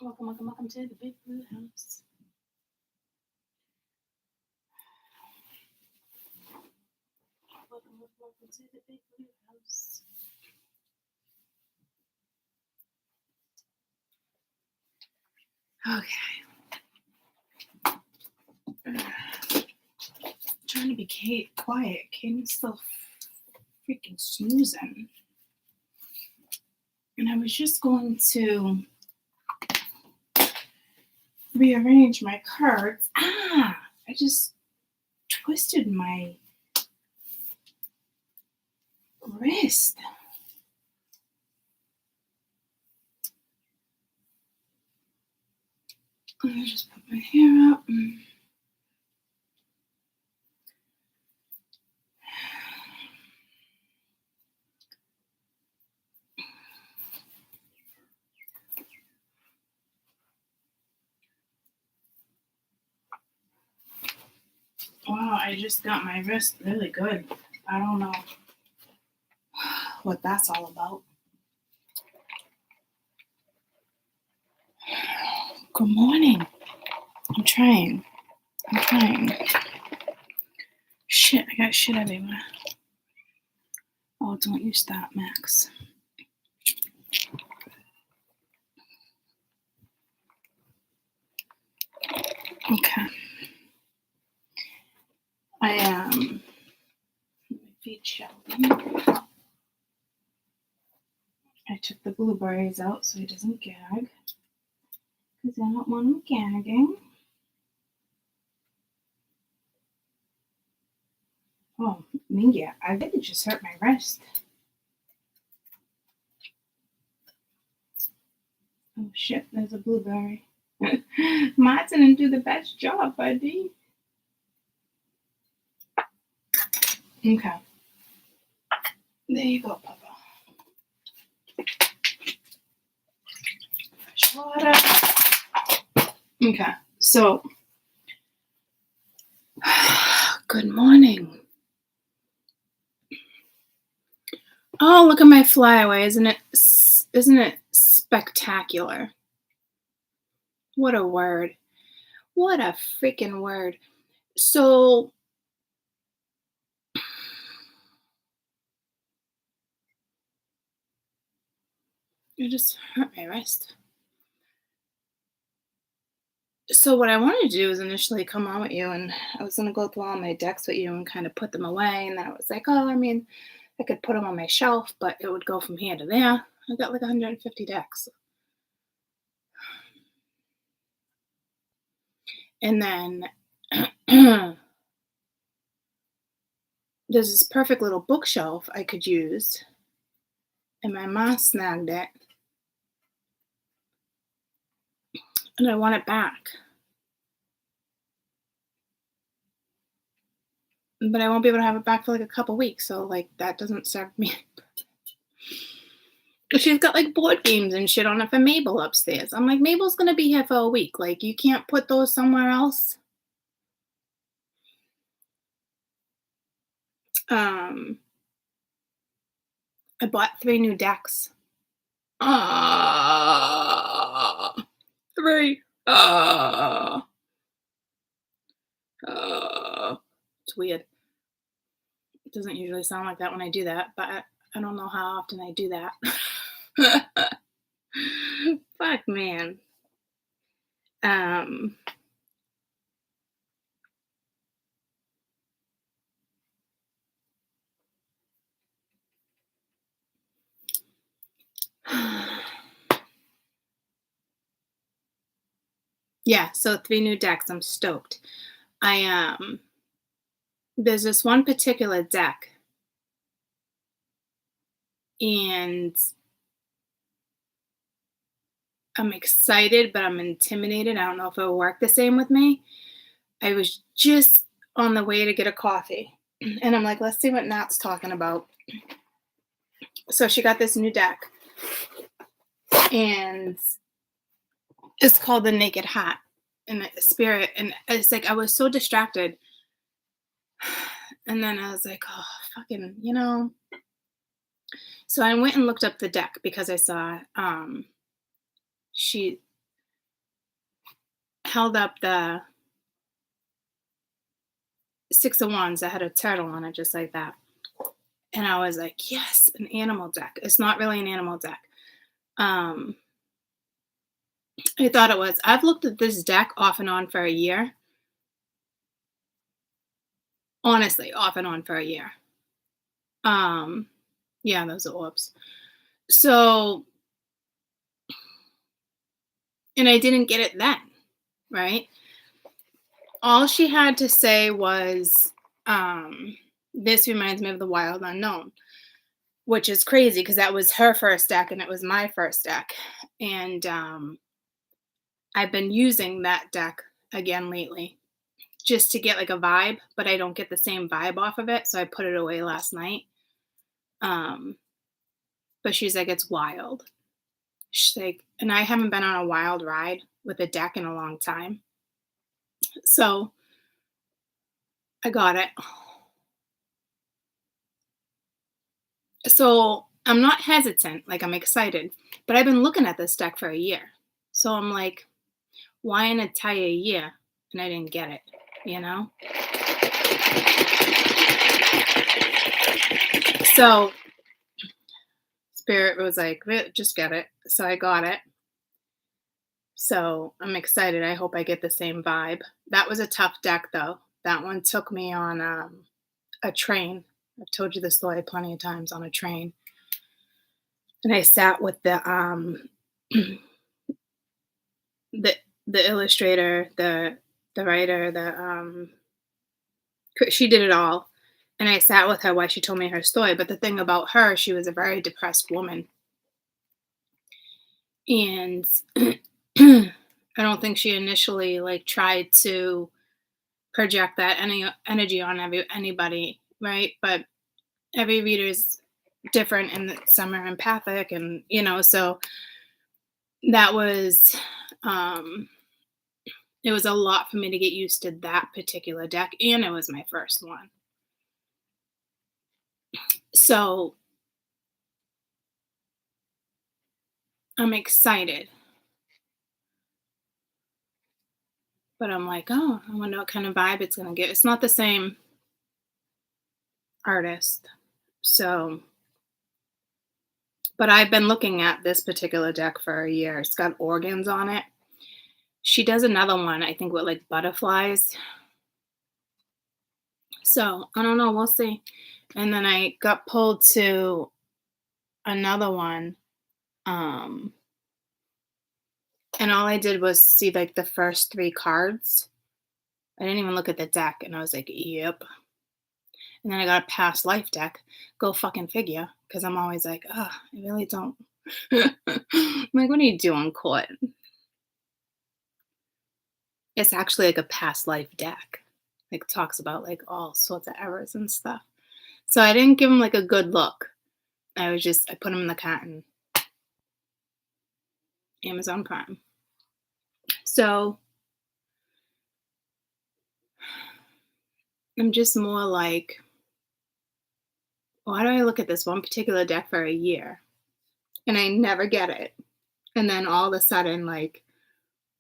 Welcome, welcome, welcome to the Big Blue House. Welcome, welcome, welcome to the Big Blue House. Okay. Trying to be quiet. Kane's still freaking snoozing. And I was just going to rearrange my cards. I just twisted my wrist. Let me just put my hair up. Wow, I just got my wrist really good. I don't know what that's all about. Good morning. I'm trying. Shit, I got shit everywhere. Oh, don't you stop, Max. Okay. I am my feet shouting. I took the blueberries out so he doesn't gag. Because I don't want him gagging. Oh, yeah, I think it just hurt my wrist. Oh shit, there's a blueberry. Martin didn't do the best job, buddy. Okay. There you go, Papa. Fresh water. Okay, so good morning. Oh, look at my flyaway. Isn't it spectacular? What a word. What a freaking word. So it just hurt my wrist. So what I wanted to do was initially come on with you, and I was going to go through all my decks with you and kind of put them away. And then I was like, oh, I mean, I could put them on my shelf, but it would go from here to there. I got like 150 decks. And then there's this perfect little bookshelf I could use. And my mom snagged it. And I want it back. But I won't be able to have it back for like a couple weeks. So like that doesn't serve me. She's got like board games and shit on it for Mabel upstairs. I'm like, Mabel's going to be here for a week. Like you can't put those somewhere else. I bought 3 new decks. 3. It's weird. It doesn't usually sound like that when I do that, but I don't know how often I do that. Fuck, man. Yeah, so 3 new decks. I'm stoked. There's this one particular deck, and I'm excited, but I'm intimidated. I don't know if it'll work the same with me. I was just on the way to get a coffee, and I'm like, let's see what Nat's talking about. So she got this new deck, and it's called the Naked Hat and the Spirit. And it's like, I was so distracted. And then I was like, oh, fucking, So I went and looked up the deck because I saw held up the Six of Wands that had a turtle on it, just like that. And I was like, yes, an animal deck. It's not really an animal deck. Um, I thought it was. I've looked at this deck off and on for a year. Honestly, off and on for a year. Yeah, those are orbs. So, and I didn't get it then, right? All she had to say was, this reminds me of the Wild Unknown, which is crazy because that was her first deck and it was my first deck. And I've been using that deck again lately just to get like a vibe, but I don't get the same vibe off of it. So I put it away last night. But she's like, it's wild. She's like, and I haven't been on a wild ride with a deck in a long time. So I got it. So I'm not hesitant, like I'm excited, but I've been looking at this deck for a year. So I'm like, why an entire year? And I didn't get it, you know? So Spirit was like, just get it. So I got it. So I'm excited. I hope I get the same vibe. That was a tough deck, though. That one took me on a train. I've told you this story plenty of times, on a train. And I sat with the the illustrator, the writer, she did it all. And I sat with her while she told me her story. But the thing about her, she was a very depressed woman. And I don't think she initially like tried to project that any energy on anybody, right? But every reader's different, and some are empathic, and so that was it was a lot for me to get used to that particular deck, and it was my first one. So I'm excited. But I'm like, oh, I wonder what kind of vibe it's going to get. It's not the same artist. So, but I've been looking at this particular deck for a year. It's got organs on it. She does another one, I think, with like butterflies. So I don't know. We'll see. And then I got pulled to another one. And all I did was see like the first 3 cards. I didn't even look at the deck, and I was like, yep. And then I got a past life deck. Go fucking figure. Because I'm always like, oh, I really don't. I'm like, what are you doing, Court? It's actually like a past life deck. Like, talks about like all sorts of errors and stuff. So I didn't give him like a good look. I put him in the cart and Amazon Prime. So I'm just more like, why do I look at this one particular deck for a year and I never get it? And then all of a sudden, like,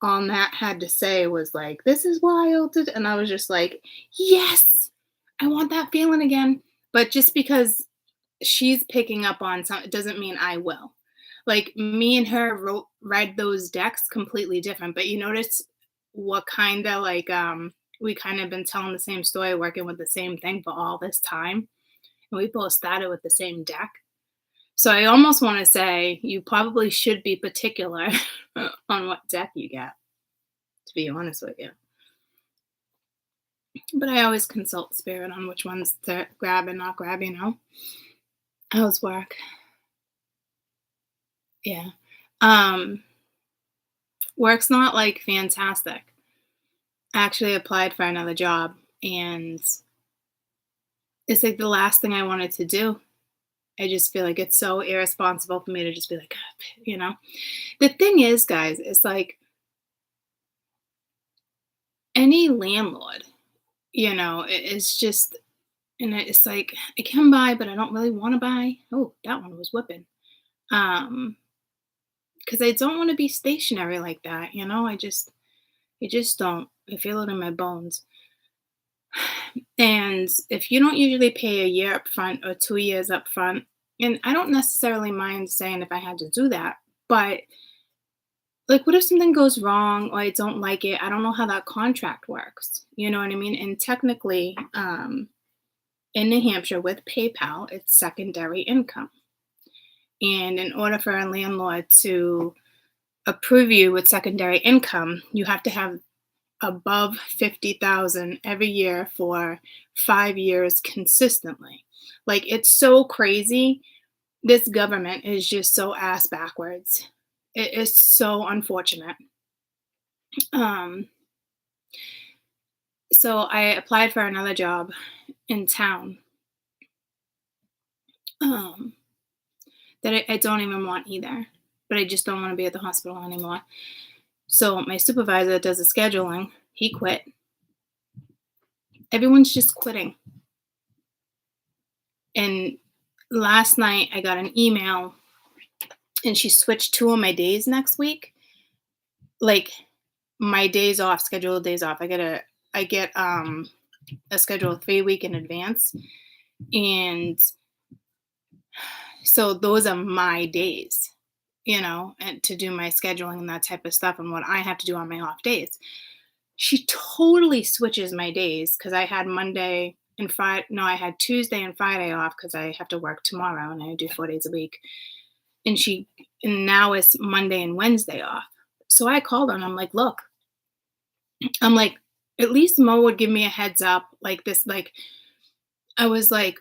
all Matt had to say was like, this is wild. And I was just like, yes, I want that feeling again. But just because she's picking up on something, it doesn't mean I will. Like, me and her read those decks completely different. But you notice what kind of like, we kind of been telling the same story, working with the same thing for all this time. And we both started with the same deck. So I almost want to say you probably should be particular on what deck you get, to be honest with you. But I always consult Spirit on which ones to grab and not grab, How's work? Yeah. Work's not like fantastic. I actually applied for another job, and it's like the last thing I wanted to do. I just feel like it's so irresponsible for me to just be like, The thing is, guys, it's like any landlord, it's just, and it's like, I can buy, but I don't really want to buy. Oh, that one was whipping. Because I don't want to be stationary like that, I just, You just don't. I feel it in my bones. And if you don't usually pay a year up front or 2 years up front, and I don't necessarily mind saying if I had to do that, but like, what if something goes wrong or I don't like it? I don't know how that contract works. You know what I mean? And technically, in New Hampshire with PayPal, it's secondary income. And in order for a landlord to approve you with secondary income, you have to have above 50,000 every year for 5 years consistently. Like, it's so crazy. This government is just so ass backwards. It is so unfortunate. Um, so I applied for another job in town, um, that I don't even want either, but I just don't want to be at the hospital anymore. So my supervisor does the scheduling. He quit. Everyone's just quitting. And last night I got an email and she switched 2 of my days next week. Like, my days off, scheduled days off. I get a schedule 3 week in advance. And so those are my days, and to do my scheduling and that type of stuff and what I have to do on my off days. She totally switches my days because I had Monday and Friday. No, I had Tuesday and Friday off because I have to work tomorrow and I do 4 days a week. And now it's Monday and Wednesday off. So I called her and I'm like, look, I'm like, at least Mo would give me a heads up like this. Like, I was like,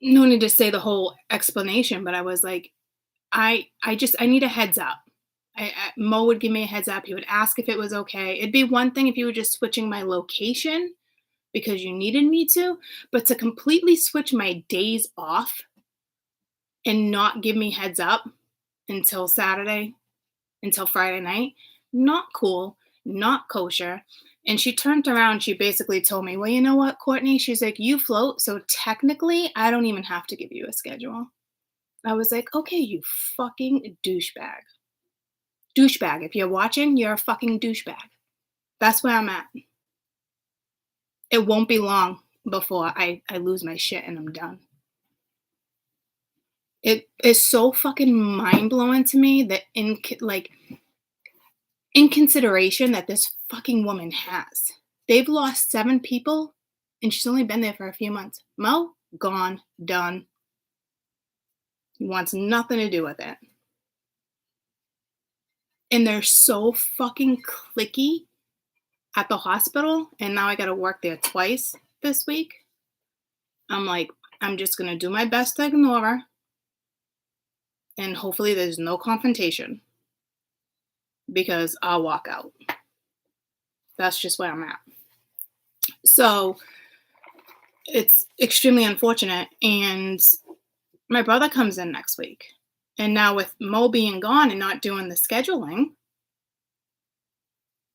no need to say the whole explanation, but I was like, I need a heads up. Mo would give me a heads up. He would ask if it was okay. It'd be one thing if you were just switching my location because you needed me to, but to completely switch my days off and not give me heads up until Friday night, not cool, not kosher. And she turned around, she basically told me, well, you know what, Courtney? She's like, you float, so technically I don't even have to give you a schedule. I was like, okay, you fucking douchebag. Douchebag. If you're watching, you're a fucking douchebag. That's where I'm at. It won't be long before I lose my shit and I'm done. It is so fucking mind-blowing to me that in consideration that this fucking woman has. They've lost 7 people and she's only been there for a few months. Mo, gone, done. He wants nothing to do with it. And they're so fucking cliquey at the hospital. And now I got to work there twice this week. I'm like, I'm just going to do my best to ignore her. And hopefully there's no confrontation. Because I'll walk out. That's just where I'm at. So it's extremely unfortunate. And my brother comes in next week. And now with Mo being gone and not doing the scheduling,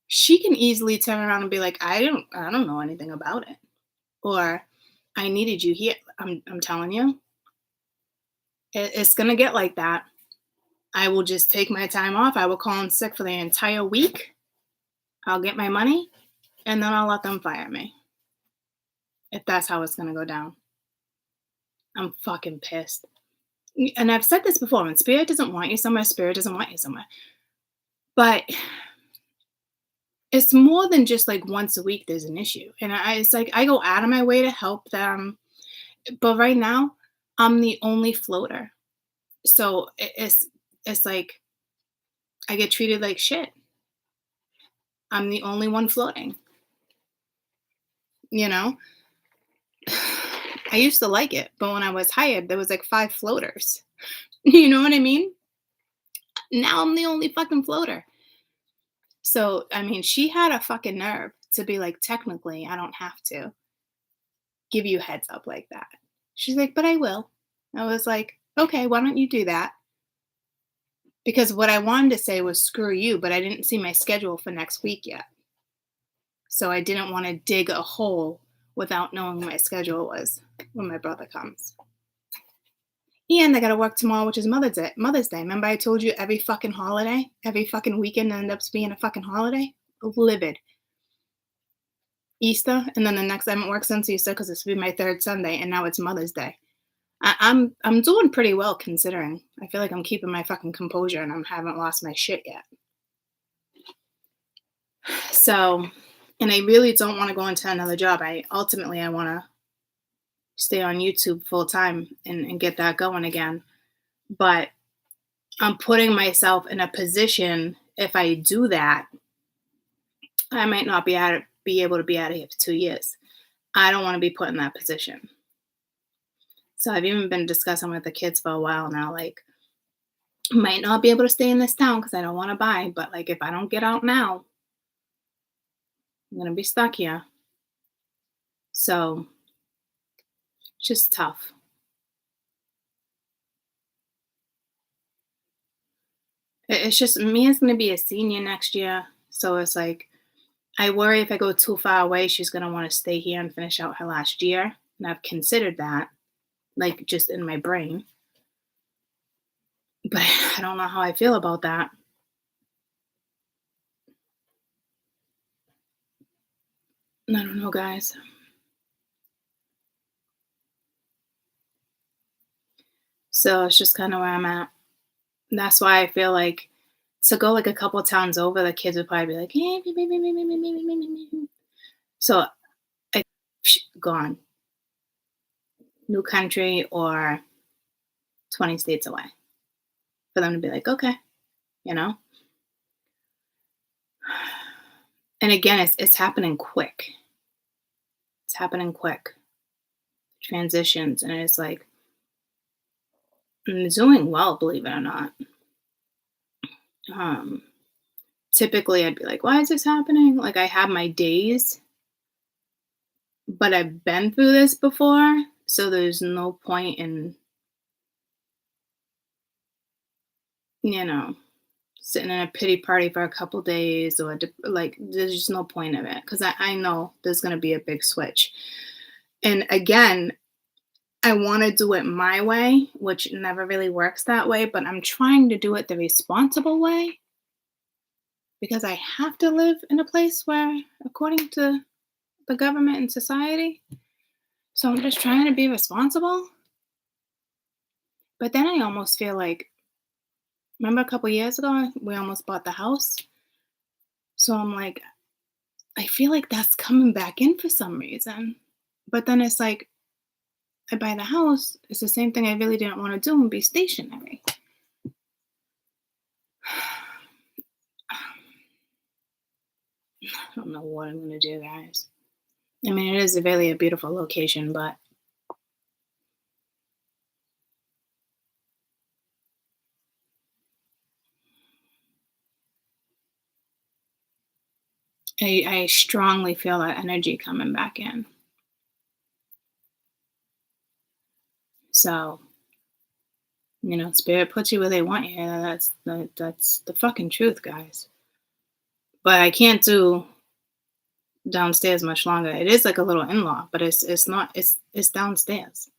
she can easily turn around and be like, I don't know anything about it. Or I needed you here. I'm telling you. It's going to get like that. I will just take my time off. I will call in sick for the entire week. I'll get my money and then I'll let them fire me. If that's how it's going to go down. I'm fucking pissed. And I've said this before, when spirit doesn't want you somewhere, spirit doesn't want you somewhere. But it's more than just like once a week there's an issue. And it's like I go out of my way to help them. But right now, I'm the only floater. So it's like I get treated like shit. I'm the only one floating. I used to like it, but when I was hired, there was like 5 floaters. You know what I mean? Now I'm the only fucking floater. So, I mean, she had a fucking nerve to be like, technically, I don't have to give you heads up like that. She's like, but I will. I was like, okay, why don't you do that? Because what I wanted to say was screw you, but I didn't see my schedule for next week yet. So I didn't want to dig a hole without knowing what my schedule was when my brother comes. And I gotta work tomorrow, which is Mother's Day. Remember I told you every fucking holiday, every fucking weekend ends up being a fucking holiday? Livid. Easter, and then the next I haven't worked since Easter because this will be my third Sunday, and now it's Mother's Day. I'm doing pretty well considering. I feel like I'm keeping my fucking composure and I haven't lost my shit yet. So, and I really don't want to go into another job. I want to stay on YouTube full time and get that going again. But I'm putting myself in a position if I do that, I might not be able to be out of here for 2 years. I don't want to be put in that position. So I've even been discussing with the kids for a while now, like, might not be able to stay in this town because I don't want to buy, but like if I don't get out now, I'm gonna be stuck here. So it's just tough. It's just Mia's gonna be a senior next year. So it's like I worry if I go too far away, she's gonna want to stay here and finish out her last year. And I've considered that, like just in my brain. But I don't know how I feel about that. I don't know, guys. So it's just kind of where I'm at. That's why I feel like to go like a couple towns over, the kids would probably be like, "Eh, me, me, me, me, me, me, me, me, me, me, me." So I gone, new country or 20 states away for them to be like, okay, you know. And again, it's happening quick. It's happening quick. Transitions, and it's like I'm doing well, believe it or not. Um, Typically, I'd be like, why is this happening? Like I have my days, but I've been through this before, so there's no point in, you know, sitting in a pity party for a couple days or like there's just no point of it because I know there's going to be a big switch. And again, I want to do it my way, which never really works that way, but I'm trying to do it the responsible way because I have to live in a place where, according to the government and society, so I'm just trying to be responsible. But then I almost feel like, remember a couple years ago, we almost bought the house? So I'm like, I feel like that's coming back in for some reason. But then it's like, I buy the house, it's the same thing I really didn't want to do and be stationary. I don't know what I'm going to do, guys. I mean, it is really a beautiful location, but I strongly feel that energy coming back in. So, spirit puts you where they want you. That's the fucking truth, guys. But I can't do downstairs much longer. It is like a little in-law, but it's not it's downstairs.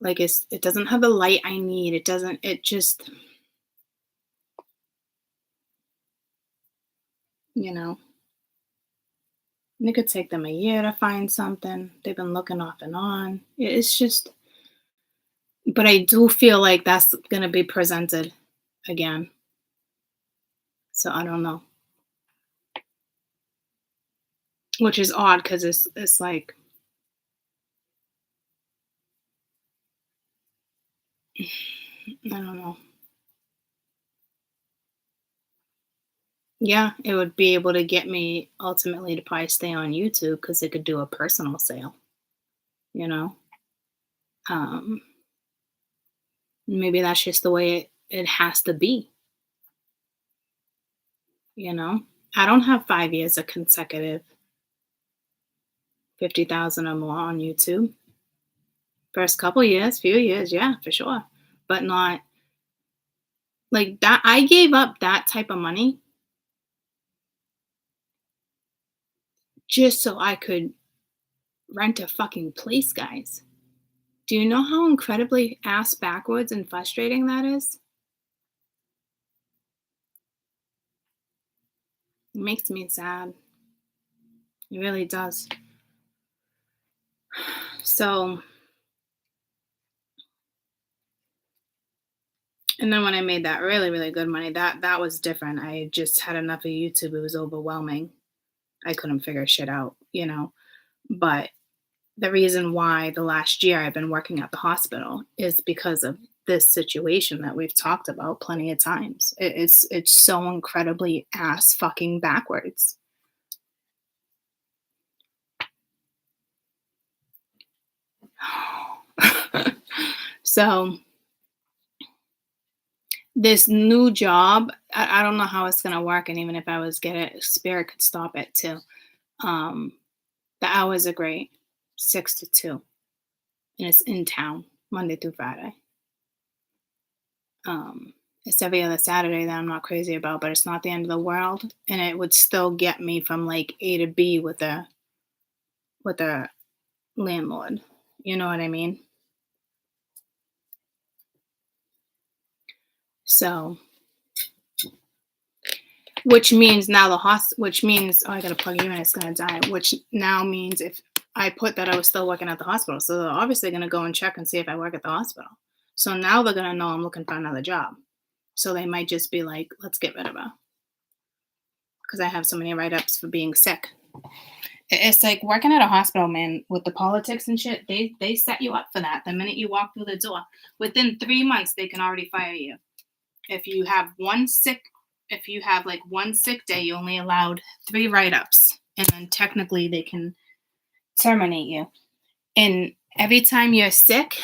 Like it doesn't have the light I need. It just, you know, and it could take them a year to find something. They've been looking off and on. It's just, but I do feel like that's going to be presented again. So I don't know, which is odd because it's like I don't know. Yeah, it would be able to get me ultimately to probably stay on YouTube because it could do a personal sale. You know, um, maybe that's just the way it has to be. You know, I don't have 5 years of consecutive 50,000 or more on YouTube. First couple years, few years, yeah, for sure. But not like that. I gave up that type of money just so I could rent a fucking place, guys. Do you know how incredibly ass backwards and frustrating that is? It makes me sad. It really does. So, and then when I made that really, really good money, that was different. I just had enough of YouTube. It was overwhelming. I couldn't figure shit out. But the reason why the last year I've been working at the hospital is because of this situation that we've talked about plenty of times. It's so incredibly ass fucking backwards. So this new job, I don't know how it's gonna work, and even if I was get it, Spirit could stop it too. Um, the hours are great, 6 to 2, and it's in town Monday through Friday. Um, it's every other Saturday that I'm not crazy about, but it's not the end of the world, and it would still get me from like A to B with a landlord. You know what I mean? So, which means now which means, oh, I gotta plug you in, it's gonna die. Which now means if I put that I was still working at the hospital, so they're obviously gonna go and check and see if I work at the hospital. So now they're gonna know I'm looking for another job. So they might just be like, let's get rid of her because I have so many write ups for being sick. It's like working at a hospital, man, with the politics and shit. They set you up for that. The minute you walk through the door, within 3 months, they can already fire you. If you have if you have like one sick day, you only allowed 3 write ups, and then technically they can terminate you. And every time you're sick,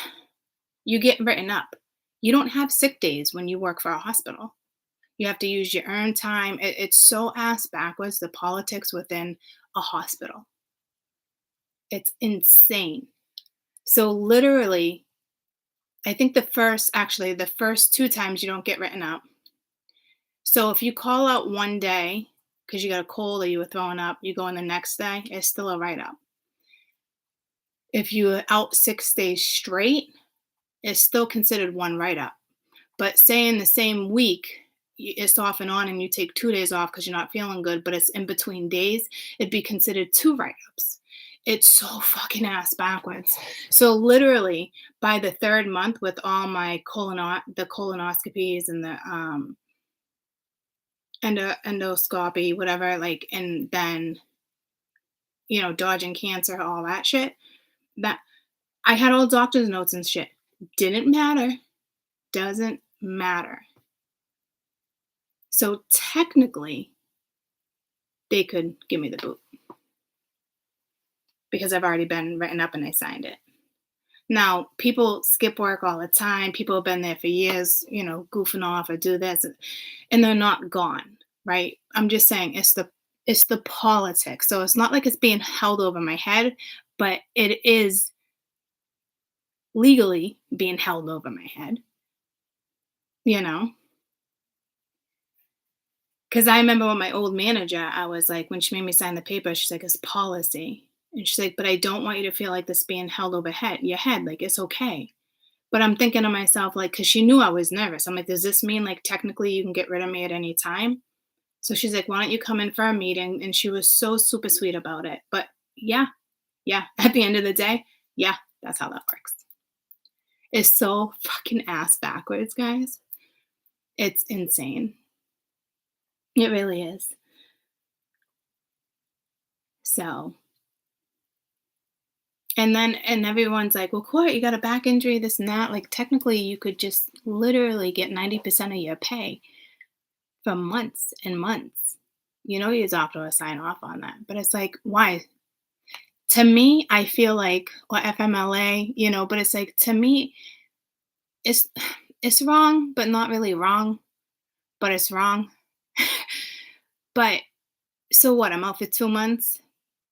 you get written up. You don't have sick days when you work for a hospital. You have to use your earned time. It's so ass backwards, the politics within a hospital. It's insane. So literally, I think the first 2 times you don't get written up. So if you call out one day because you got a cold or you were throwing up, you go in the next day, it's still a write up. If you were out 6 days straight, it's still considered one write up. But say in the same week, it's off and on and you take 2 days off because you're not feeling good, but it's in between days, it'd be considered 2 write ups. It's so fucking ass backwards. So literally by the 3rd month with all my the colonoscopies and the endoscopy, whatever, like, and then dodging cancer, all that shit. That I had all doctor's notes and shit. Didn't matter. Doesn't matter. So technically, they could give me the boot because I've already been written up and I signed it. Now, people skip work all the time. People have been there for years, goofing off or do this, and they're not gone, right? I'm just saying it's the politics. So it's not like it's being held over my head, but it is legally being held over my head, you know? Because I remember with my old manager, I was like, when she made me sign the paper, she's like, it's policy. And she's like, but I don't want you to feel like this being held over your head. Like, it's okay. But I'm thinking to myself, like, because she knew I was nervous. I'm like, does this mean like technically you can get rid of me at any time? So she's like, why don't you come in for a meeting? And she was so super sweet about it. But yeah, at the end of the day, yeah, that's how that works. It's so fucking ass backwards, guys. It's insane. It really is. So, and everyone's like, well, Court, you got a back injury, this and that. Like, technically, you could just literally get 90% of your pay for months and months. Your doctor will sign off on that. But it's like, why? To me, I feel like, or FMLA, but it's like, to me, it's it's wrong, but not really wrong, but it's wrong. But so what? I'm out for 2 months,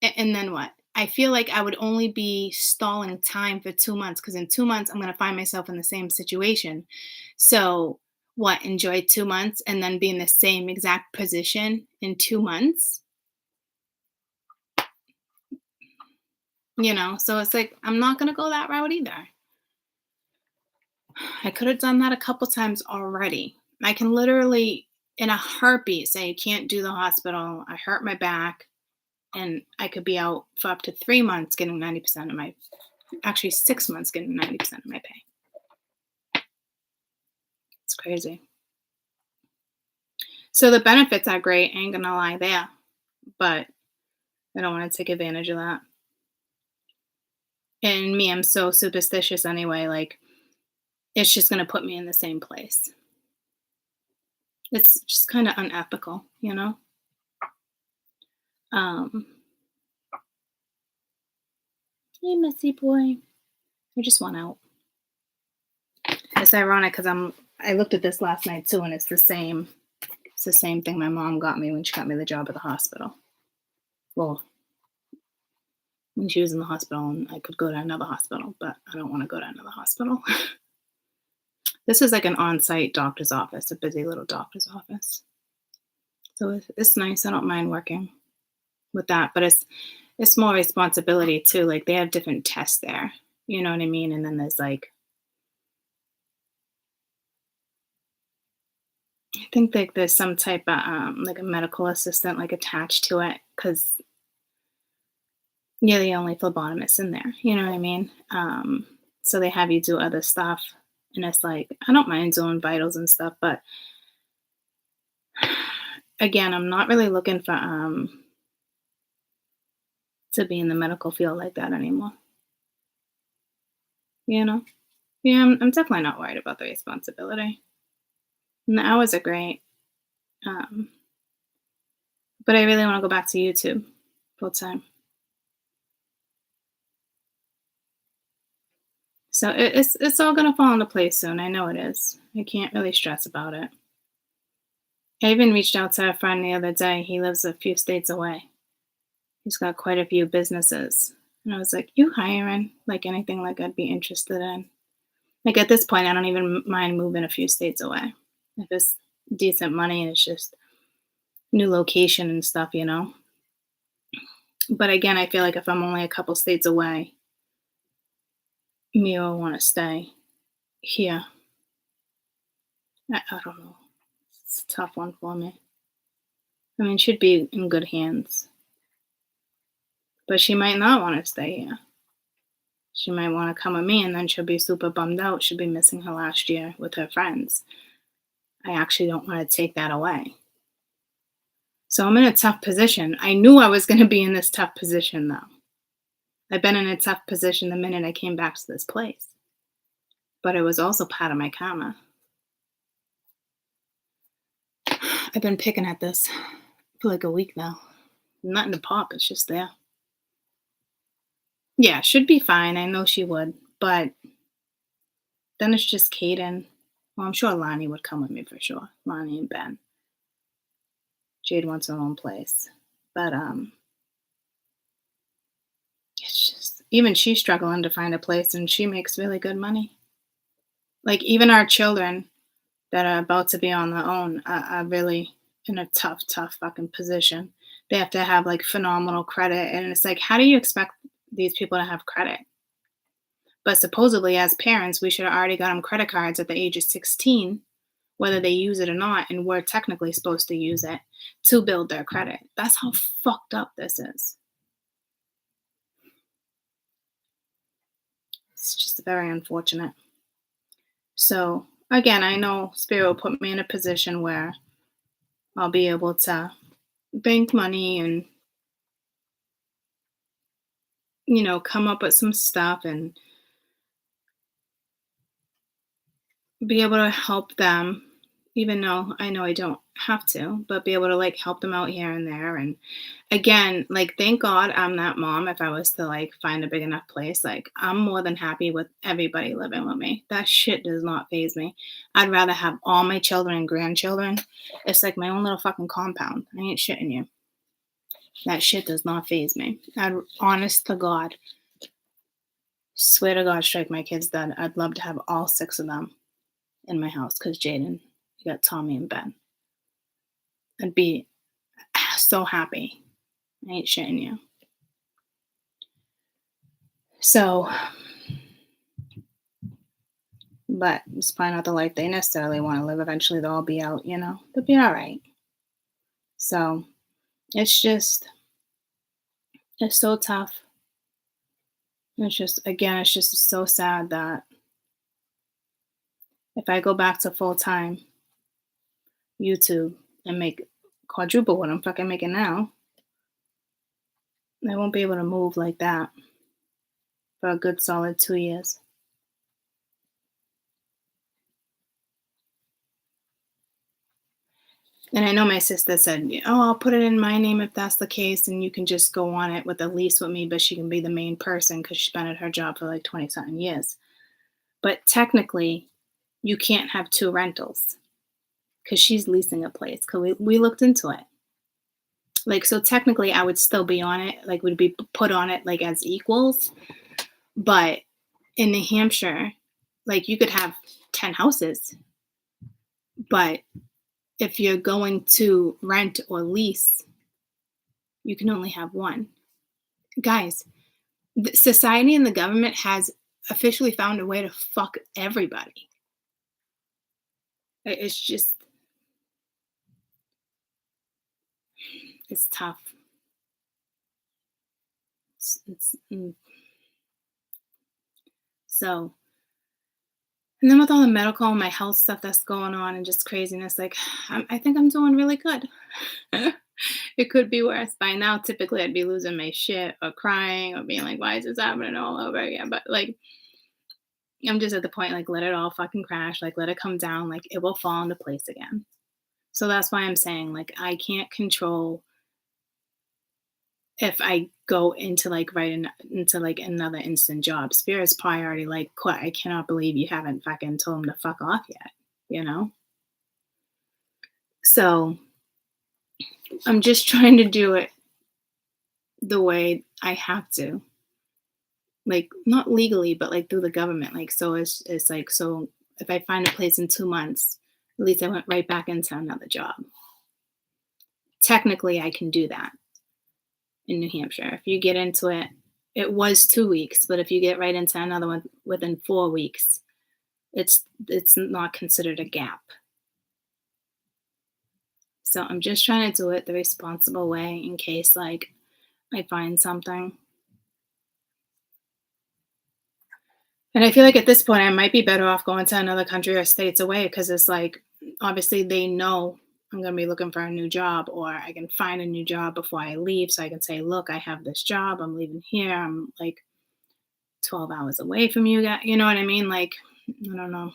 and then what? I feel like I would only be stalling time for 2 months because in 2 months I'm gonna find myself in the same situation. So what? Enjoy 2 months and then be in the same exact position in 2 months? So it's like I'm not gonna go that route either. I could have done that a couple times already. I can literally, in a heartbeat, say, I can't do the hospital. I hurt my back. And I could be out for up to 3 months getting 90% of my, actually 6 months getting 90% of my pay. It's crazy. So the benefits are great. I ain't gonna lie there. But I don't want to take advantage of that. And me, I'm so superstitious anyway. Like, it's just gonna put me in the same place. It's just kind of unethical, you know? Um, hey, messy boy. I just want out. It's ironic because I looked at this last night too, and it's the same. It's the same thing my mom got me when she got me the job at the hospital. Well, when she was in the hospital, and I could go to another hospital, but I don't want to go to another hospital. This is like an on-site doctor's office, a busy little doctor's office. So it's nice. I don't mind working with that, but it's more responsibility too. Like they have different tests there. You know what I mean? And then there's like I think like there's some type of like a medical assistant like attached to it because you're the only phlebotomist in there. You know what I mean? So they have you do other stuff, and it's like I don't mind doing vitals and stuff, but again, I'm not really looking for to be in the medical field like that anymore. You know? Yeah, I'm definitely not worried about the responsibility. And the hours are great. Um, but I really want to go back to YouTube full time. So it's all gonna fall into place soon. I know it is. I can't really stress about it. I even reached out to a friend the other day. He lives a few states away. He's got quite a few businesses. And I was like, you hiring? Like anything like I'd be interested in. Like at this point, I don't even mind moving a few states away. If it's decent money and it's just new location and stuff, you know? But again, I feel like if I'm only a couple states away, me will want to stay here. I don't know. It's a tough one for me. I mean, she'd be in good hands, but she might not want to stay here. She might want to come with me and then she'll be super bummed out. She'll be missing her last year with her friends. I actually don't want to take that away. So I'm in a tough position. I knew I was going to be in this tough position though. I've been in a tough position the minute I came back to this place. But it was also part of my karma. I've been picking at this for like a week now. Nothing to pop, it's just there. Yeah, should be fine. I know she would. But then it's just Caden. Well, I'm sure Lonnie would come with me for sure. Lonnie and Ben. Jade wants her own place. But it's just even she's struggling to find a place and she makes really good money. Like even our children that are about to be on their own are really in a tough, tough fucking position. They have to have like phenomenal credit. And it's like, how do you expect these people to have credit? But supposedly, as parents, we should have already got them credit cards at the age of 16, whether they use it or not. And we're technically supposed to use it to build their credit. That's how fucked up this is. It's just very unfortunate. So, again, I know Spirit will put me in a position where I'll be able to bank money and, you know, come up with some stuff and be able to help them, even though I know I don't have to, but be able to like help them out here and there. And again, like, thank God I'm that mom. If I was to like find a big enough place, like, I'm more than happy with everybody living with me. That shit does not faze me. I'd rather have all my children and grandchildren. It's like my own little fucking compound. I ain't shitting you. That shit does not faze me. Honest to God, swear to God, strike my kids dead. I'd love to have all six of them in my house because Jaden, you got Tommy and Ben. I'd be so happy. I ain't shitting you. So but it's probably not the life they necessarily want to live. Eventually, they'll all be out, they'll be all right. So it's just, it's so tough. It's just, again, it's just so sad that if I go back to full time YouTube and make quadruple what I'm fucking making now, I won't be able to move like that for a good solid 2 years. And I know my sister said, "Oh, I'll put it in my name if that's the case, and you can just go on it with a lease with me, but she can be the main person because she's been at her job for like 20 something years." But technically, you can't have two rentals because she's leasing a place. Because we looked into it. Like, so technically, I would still be on it, like, would be put on it like as equals. But in New Hampshire, like, you could have 10 houses, but if you're going to rent or lease, you can only have one. Guys, society and the government has officially found a way to fuck everybody. It's just, it's tough. So, and then with all the medical and my health stuff that's going on and just craziness, like, I think I'm doing really good. It could be worse. By now, typically, I'd be losing my shit or crying or being like, why is this happening all over again? But, like, I'm just at the point, like, let it all fucking crash. Like, let it come down. Like, it will fall into place again. So that's why I'm saying, like, I can't control if I go into like into like another instant job. Spirit's probably already like, quit. I cannot believe you haven't fucking told him to fuck off yet, you know? So I'm just trying to do it the way I have to. Like, not legally, but like through the government. Like, so it's like, so if I find a place in 2 months, at least I went right back into another job. Technically, I can do that in New Hampshire. If you get into it, it was 2 weeks, but if you get right into another one within 4 weeks, it's not considered a gap. So I'm just trying to do it the responsible way in case like I find something. And I feel like at this point I might be better off going to another country or states away because it's like obviously they know I'm going to be looking for a new job or I can find a new job before I leave so I can say, "Look, I have this job. I'm leaving here. I'm like 12 hours away from you guys." You know what I mean? Like, I don't know.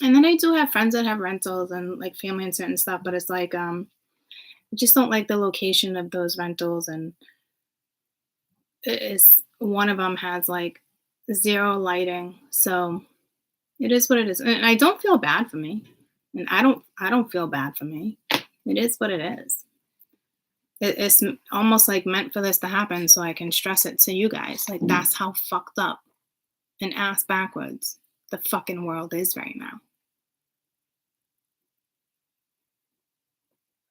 And then I do have friends that have rentals and like family and certain stuff, but it's like I just don't like the location of those rentals and it is one of them has like zero lighting. So it is what it is. And I don't feel bad for me. And I don't feel bad for me. It is what it is. It's almost like meant for this to happen so I can stress it to you guys. Like that's how fucked up and ass backwards the fucking world is right now.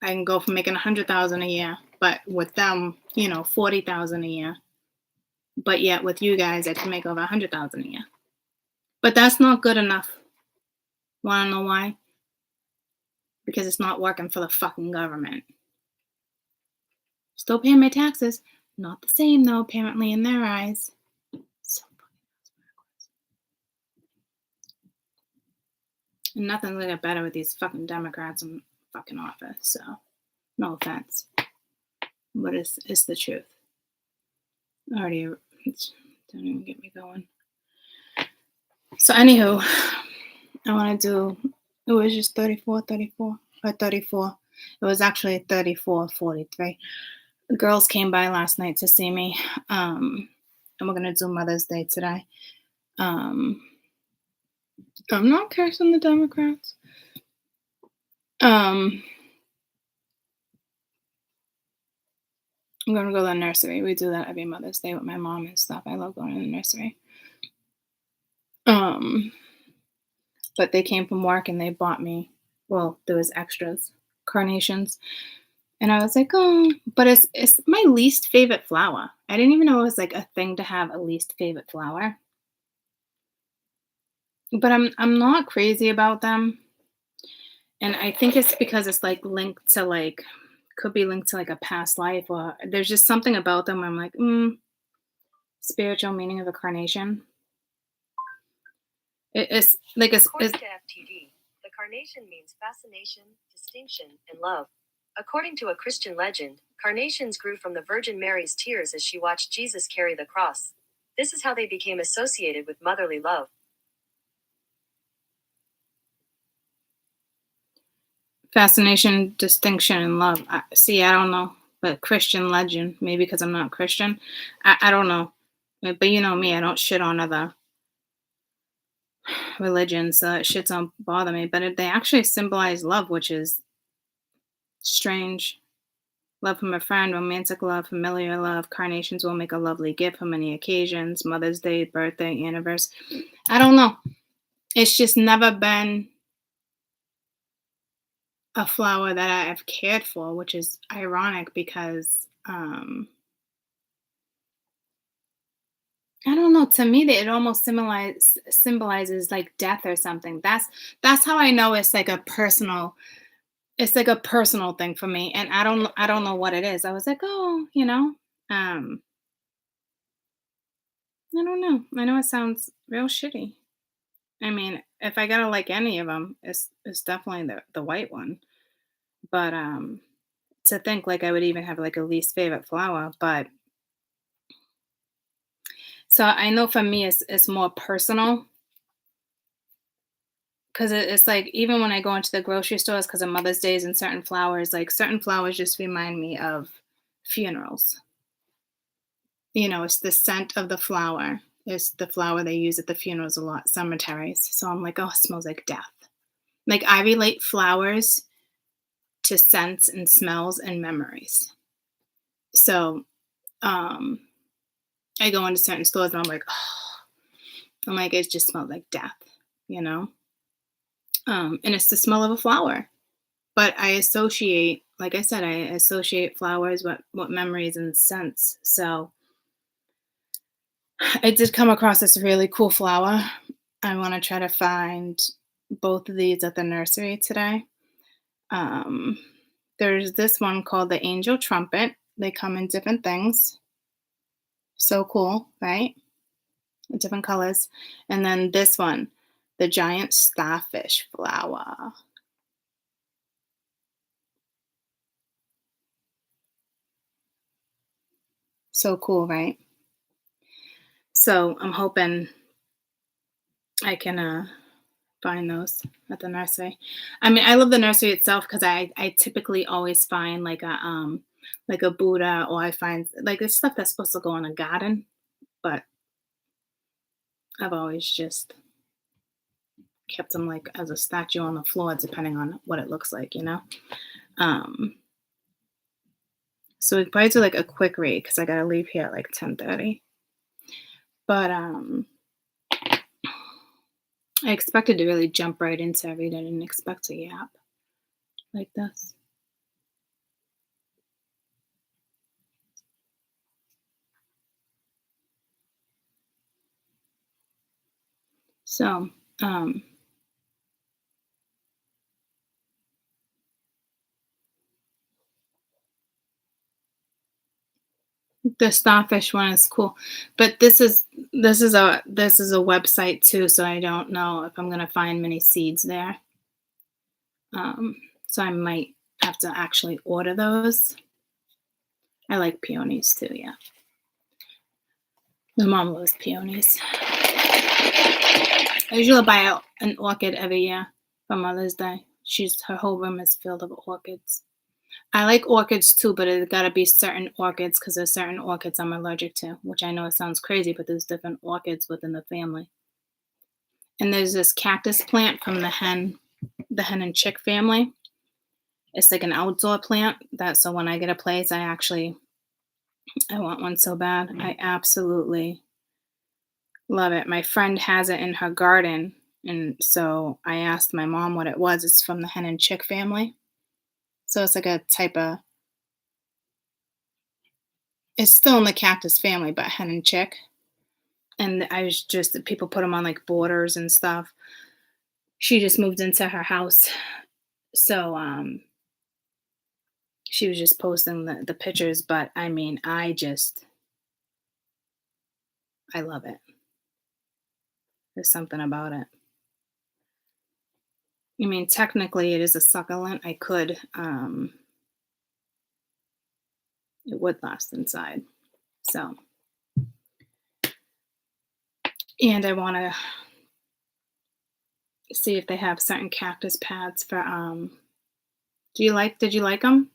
I can go from making 100,000 a year, but with them, 40,000 a year. But yet with you guys, I can make over 100,000 a year. But that's not good enough. Want to know why? Because it's not working for the fucking government. Still paying my taxes. Not the same though, apparently in their eyes. So and nothing's gonna get better with these fucking Democrats in fucking office. So no offense. But it's the truth. Don't even get me going. So anywho, I want to do, it was just 34 or 34. It was actually 34:43. The girls came by last night to see me. And we're going to do Mother's Day today. I'm not cursing the Democrats. I'm going to go to the nursery. We do that every Mother's Day with my mom and stuff. I love going to the nursery. But they came from work and they bought me, well, there was extras, carnations. And I was like, oh, but it's my least favorite flower. I didn't even know it was like a thing to have a least favorite flower. but I'm not crazy about them, and I think it's because it's, like, linked to, like could be linked to, like, a past life, or there's just something about them where I'm like, spiritual meaning of a carnation. It's like According to FTD, the carnation means fascination, distinction, and love. According to a Christian legend, carnations grew from the Virgin Mary's tears as she watched Jesus carry the cross. This is how they became associated with motherly love. fascination, distinction, and love. See, I don't know, but Christian legend, maybe because I'm not Christian. I don't know, but you know me, I don't shit on other religions, so that shit don't bother me. But they actually symbolize love, which is strange. Love from a friend, romantic love, familiar love. Carnations will make a lovely gift for many occasions: Mother's Day, birthday, anniversary. I don't know. It's just never been a flower that I have cared for, which is ironic because I don't know. To me, that it almost symbolizes like death or something. That's how I know it's like a personal. It's like a personal thing for me, and I don't know what it is. I was like, oh, I don't know. I know it sounds real shitty. I mean, if I gotta like any of them, it's definitely the white one. But to think like I would even have like a least favorite flower, but so I know for me it's more personal because it's like even when I go into the grocery stores because of Mother's Days and certain flowers, like certain flowers just remind me of funerals. It's the scent of the flower. It's the flower they use at the funerals a lot, cemeteries. So I'm like, oh, it smells like death. Like I relate flowers to scents and smells and memories. So um I go into certain stores and I'm like, oh, I'm like, it just smells like death, you know? And it's the smell of a flower. But I associate, like I said, I associate flowers with memories and scents. So I did come across this really cool flower. I want to try to find both of these at the nursery today. Um, there's this one called the Angel Trumpet. They come in different things. So cool, right? Different colors. And then this one, the giant starfish flower. So cool, right? So I'm hoping I can find those at the nursery. I mean, I love the nursery itself because I typically always find like a Buddha, or I find like it's stuff that's supposed to go in a garden, but I've always just kept them like as a statue on the floor, depending on what it looks like. Um, so we probably do like a quick read because I gotta leave here at like 10:30. But I expected to really jump right into everything. I didn't expect to yap like this. So, the starfish one is cool, but this is a website too, so I don't know if I'm gonna find many seeds there. So I might have to actually order those. I like peonies too, yeah. My mom loves peonies. I usually buy an orchid every year for Mother's Day. Her whole room is filled with orchids. I like orchids too, but it gotta be certain orchids because there's certain orchids I'm allergic to, which I know it sounds crazy, but there's different orchids within the family. And there's this cactus plant from the hen and chick family. It's like an outdoor plant that so when I get a place, I want one so bad. I absolutely love it. My friend has it in her garden, and so I asked my mom what it was. It's from the hen and chick family. So it's like a type of it's still in the cactus family, but hen and chick. And I was just people put them on like borders and stuff. She just moved into her house, so she was just posting the pictures. But I mean, I love it. There's something about it. I mean, technically, it is a succulent. It would last inside. So, and I want to see if they have certain cactus pads for. Did you like them?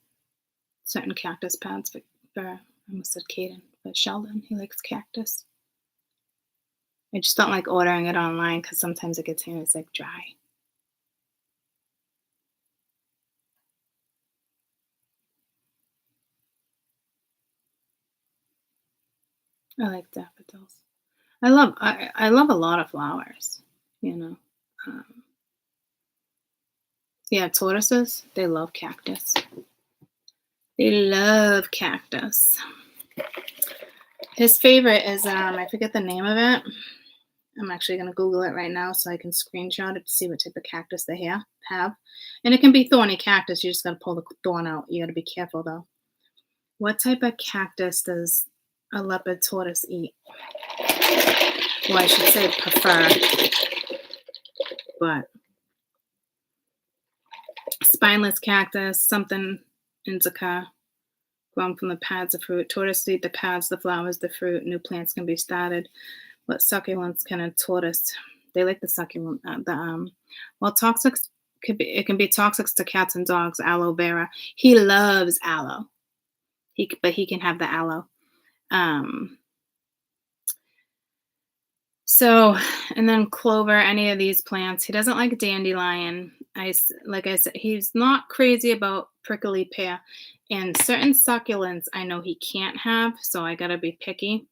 Certain cactus pads for I almost said Caden, but Sheldon, he likes cactus. I just don't like ordering it online because sometimes it gets here and it's like dry. I like daffodils. I love a lot of flowers, you know. Um, yeah, tortoises, they love cactus. They love cactus. His favorite is I forget the name of it. I'm actually gonna Google it right now so I can screenshot it to see what type of cactus they have. And it can be thorny cactus. You just gotta pull the thorn out. You gotta be careful though. What type of cactus does a leopard tortoise eat? Well, I should say prefer, but spineless cactus, something indica, grown from the pads of fruit. Tortoise eat the pads, the flowers, the fruit. New plants can be started. What succulents can a tortoise? They like the succulent. Well, toxic can be toxic to cats and dogs. Aloe vera. He loves aloe. But he can have the aloe. So, and then clover, any of these plants. He doesn't like dandelion. Like I said, he's not crazy about prickly pear. And certain succulents I know he can't have, so I gotta be picky.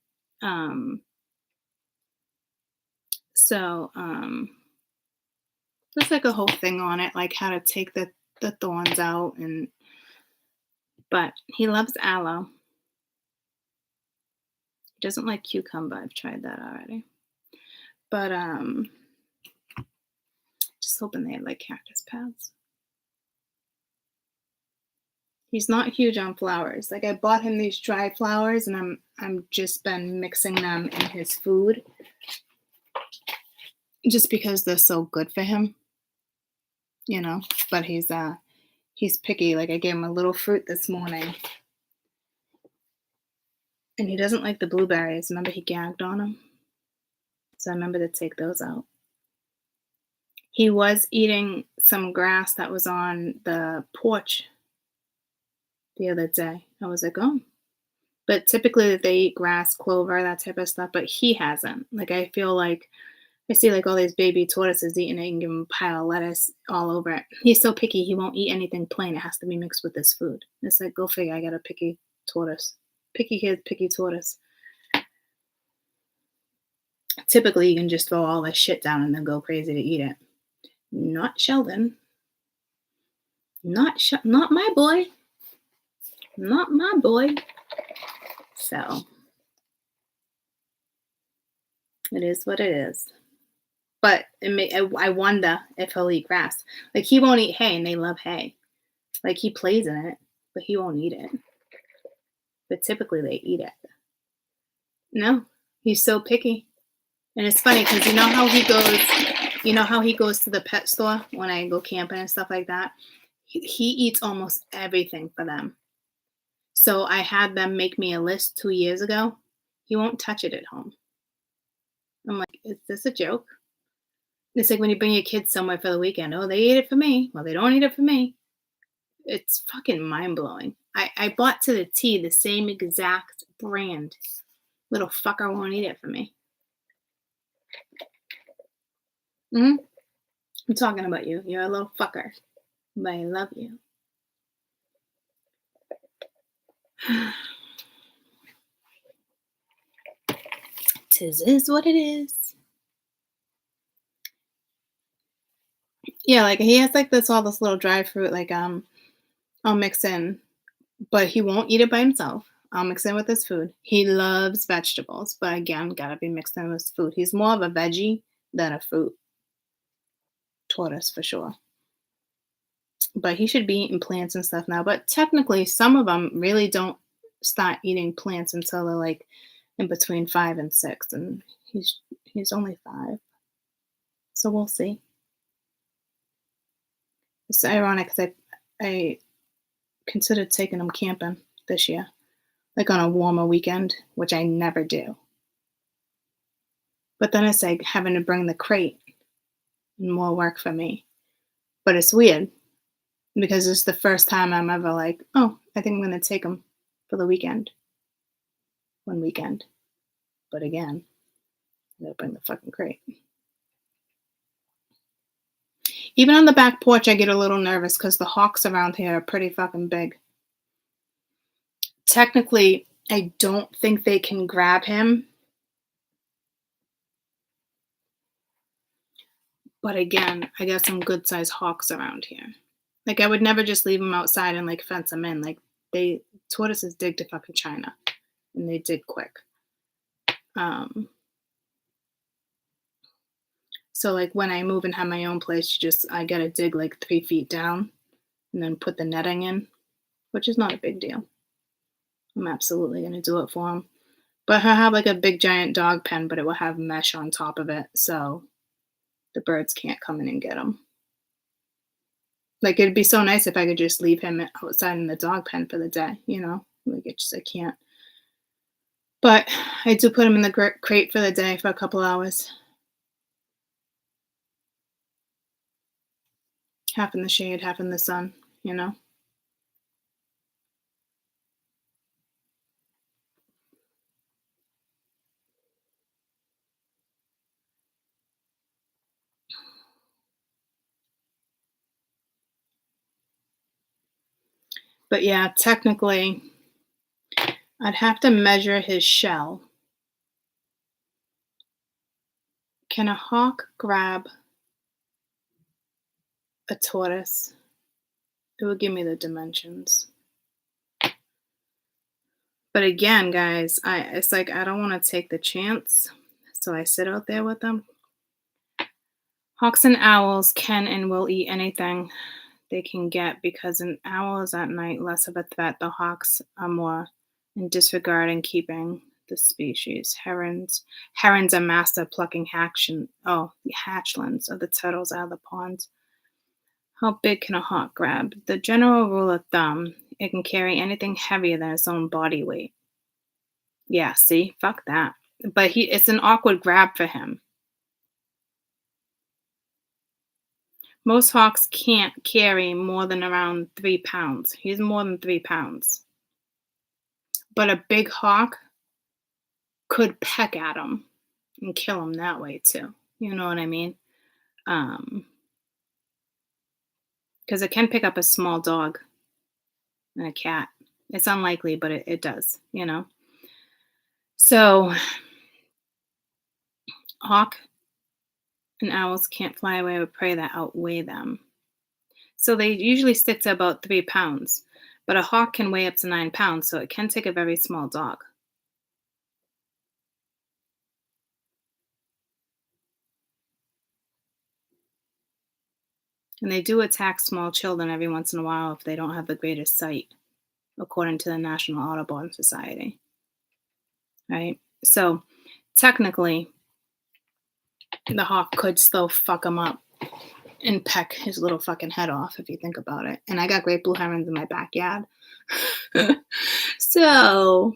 So there's like a whole thing on it, like how to take the thorns out, but he loves aloe. He doesn't like cucumber. I've tried that already. But just hoping they have like cactus pads. He's not huge on flowers. Like I bought him these dry flowers and I'm just been mixing them in his food just because they're so good for him. You know, but he's picky. Like I gave him a little fruit this morning. And he doesn't like the blueberries. Remember he gagged on them? So I remember to take those out. He was eating some grass that was on the porch the other day. I was like, oh. But typically they eat grass, clover, that type of stuff, but he hasn't. Like I feel like I see like all these baby tortoises eating it and give him a pile of lettuce all over it. He's so picky, he won't eat anything plain. It has to be mixed with this food. It's like, go figure, I got a picky tortoise. Picky kid, picky tortoise. Typically, you can just throw all this shit down and then go crazy to eat it. Not Sheldon. Not my boy. Not my boy. So, it is what it is. But I wonder if he'll eat grass. Like, he won't eat hay, and they love hay. Like, he plays in it, but he won't eat it. But typically, they eat it. No, he's so picky. And it's funny because you know how he goes to the pet store when I go camping and stuff like that? He eats almost everything for them. So I had them make me a list 2 years ago. He won't touch it at home. I'm like, is this a joke? It's like when you bring your kids somewhere for the weekend. Oh, they eat it for me. Well, they don't eat it for me. It's fucking mind-blowing. I bought to the T the same exact brand. Little fucker won't eat it for me. I'm talking about you. You're a little fucker. But I love you. Tis is what it is. Yeah, like he has like all this little dry fruit, like I'll mix in, but he won't eat it by himself. I'll mix in with his food. He loves vegetables, but again, gotta be mixed in with his food. He's more of a veggie than a fruit tortoise for sure. But he should be eating plants and stuff now. But technically, some of them really don't start eating plants until they're like in between 5 and 6, and he's only 5, so we'll see. It's ironic because I considered taking him camping this year, like on a warmer weekend, which I never do. But then it's like having to bring the crate and more work for me. But it's weird because it's the first time I'm ever like, oh, I think I'm going to take him for the weekend. One weekend. But again, I gotta bring the fucking crate. Even on the back porch, I get a little nervous because the hawks around here are pretty fucking big. Technically, I don't think they can grab him. But again, I got some good sized hawks around here. Like, I would never just leave them outside and like fence them in. Like, tortoises dig to fucking China, and they dig quick. So like when I move and have my own place, I gotta dig like 3 feet down and then put the netting in, which is not a big deal. I'm absolutely gonna do it for him. But I have like a big giant dog pen, but it will have mesh on top of it, so the birds can't come in and get him. Like, it'd be so nice if I could just leave him outside in the dog pen for the day, you know? Like, I can't. But I do put him in the crate for the day for a couple hours. Half in the shade, half in the sun, you know? But yeah, technically, I'd have to measure his shell. Can a hawk grab a tortoise? It would give me the dimensions. But again, guys, it's like I don't want to take the chance, so I sit out there with them. Hawks and owls can and will eat anything they can get because an owl is at night less of a threat. The hawks are more in disregard and keeping the species. Herons are master plucking the hatchlings of the turtles out of the ponds. How big can a hawk grab? The general rule of thumb, it can carry anything heavier than its own body weight. Yeah, see? Fuck that. But it's an awkward grab for him. Most hawks can't carry more than around 3 pounds. He's more than 3 pounds. But a big hawk could peck at him and kill him that way too. You know what I mean? Because it can pick up a small dog and a cat. It's unlikely, but it does, you know? So, hawk and owls can't fly away with prey that outweigh them. So they usually stick to about 3 pounds, but a hawk can weigh up to 9 pounds, so it can take a very small dog. And they do attack small children every once in a while if they don't have the greatest sight, according to the National Audubon Society. Right? So technically, the hawk could still fuck him up and peck his little fucking head off if you think about it. And I got great blue herons in my backyard. So,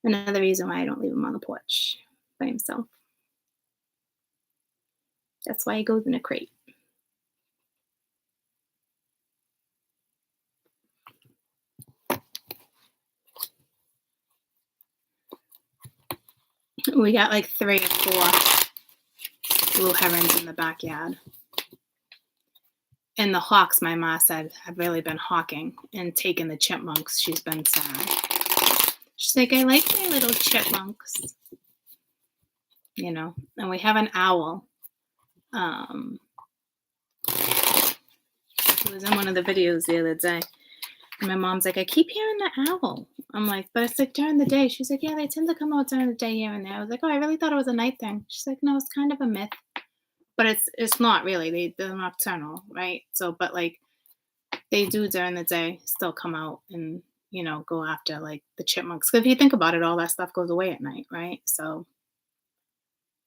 another reason why I don't leave him on the porch by himself. That's why he goes in a crate. We got like 3 or 4 blue herons in the backyard. And the hawks, my ma said, have really been hawking and taking the chipmunks. She's been sad. She's like, I like my little chipmunks. You know, and we have an owl. It was in one of the videos the other day. And my mom's like, I keep hearing the owl. I'm like, but it's like during the day. She's like, yeah, they tend to come out during the day here and there. I was like, oh, I really thought it was a night thing. She's like, no, it's kind of a myth, but it's not really. They're nocturnal, right? So, but like they do during the day still come out and go after like the chipmunks. 'Cause if you think about it, all that stuff goes away at night, right? So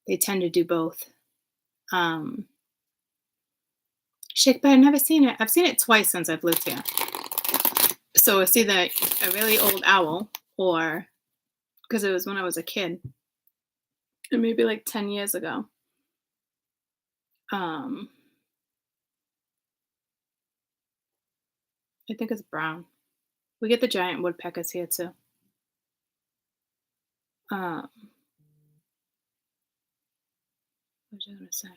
they tend to do both. Um, Shake, but I've never seen it. I've seen it twice since I've lived here. So it's either a really old owl or because it was when I was a kid, and maybe like 10 years ago. Um, I think it's brown. We get the giant woodpeckers here too. Um, what was I gonna say?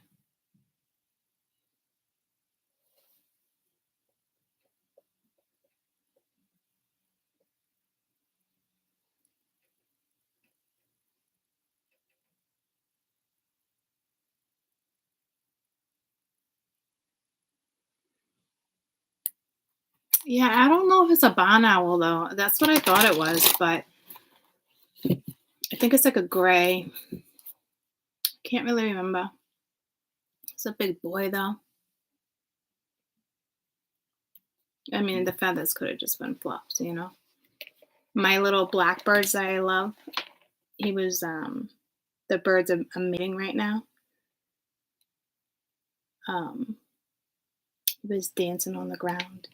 Yeah, I don't know if it's a barn owl though. That's what I thought it was, but I think it's like a gray. Can't really remember. It's a big boy though. I mean, the feathers could have just been fluffs. My little blackbirds that I love. He was the birds I'm mating right now. Um, he was dancing on the ground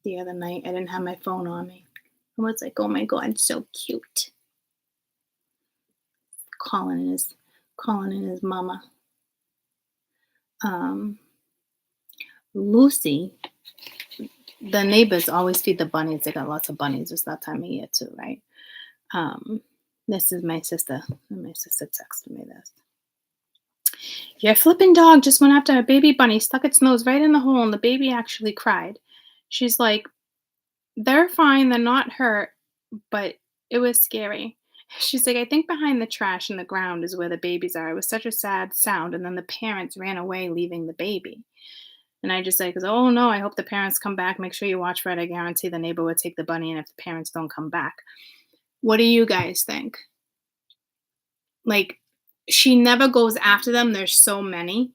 the other night. I didn't have my phone on me. I was like, oh my god, so cute. Calling in his mama. Um, Lucy, the neighbors always feed the bunnies. They got lots of bunnies. It's that time of year too, right? Um, this is my sister. My sister texted me this. Your flipping dog just went after a baby bunny, stuck its nose right in the hole, and the baby actually cried. She's like, they're fine, they're not hurt, but it was scary. She's like, I think behind the trash in the ground is where the babies are. It was such a sad sound, and then the parents ran away, leaving the baby. And I just like, oh no, I hope the parents come back. Make sure you watch for it. I guarantee the neighbor would take the bunny, and if the parents don't come back. What do you guys think? Like, she never goes after them. There's so many,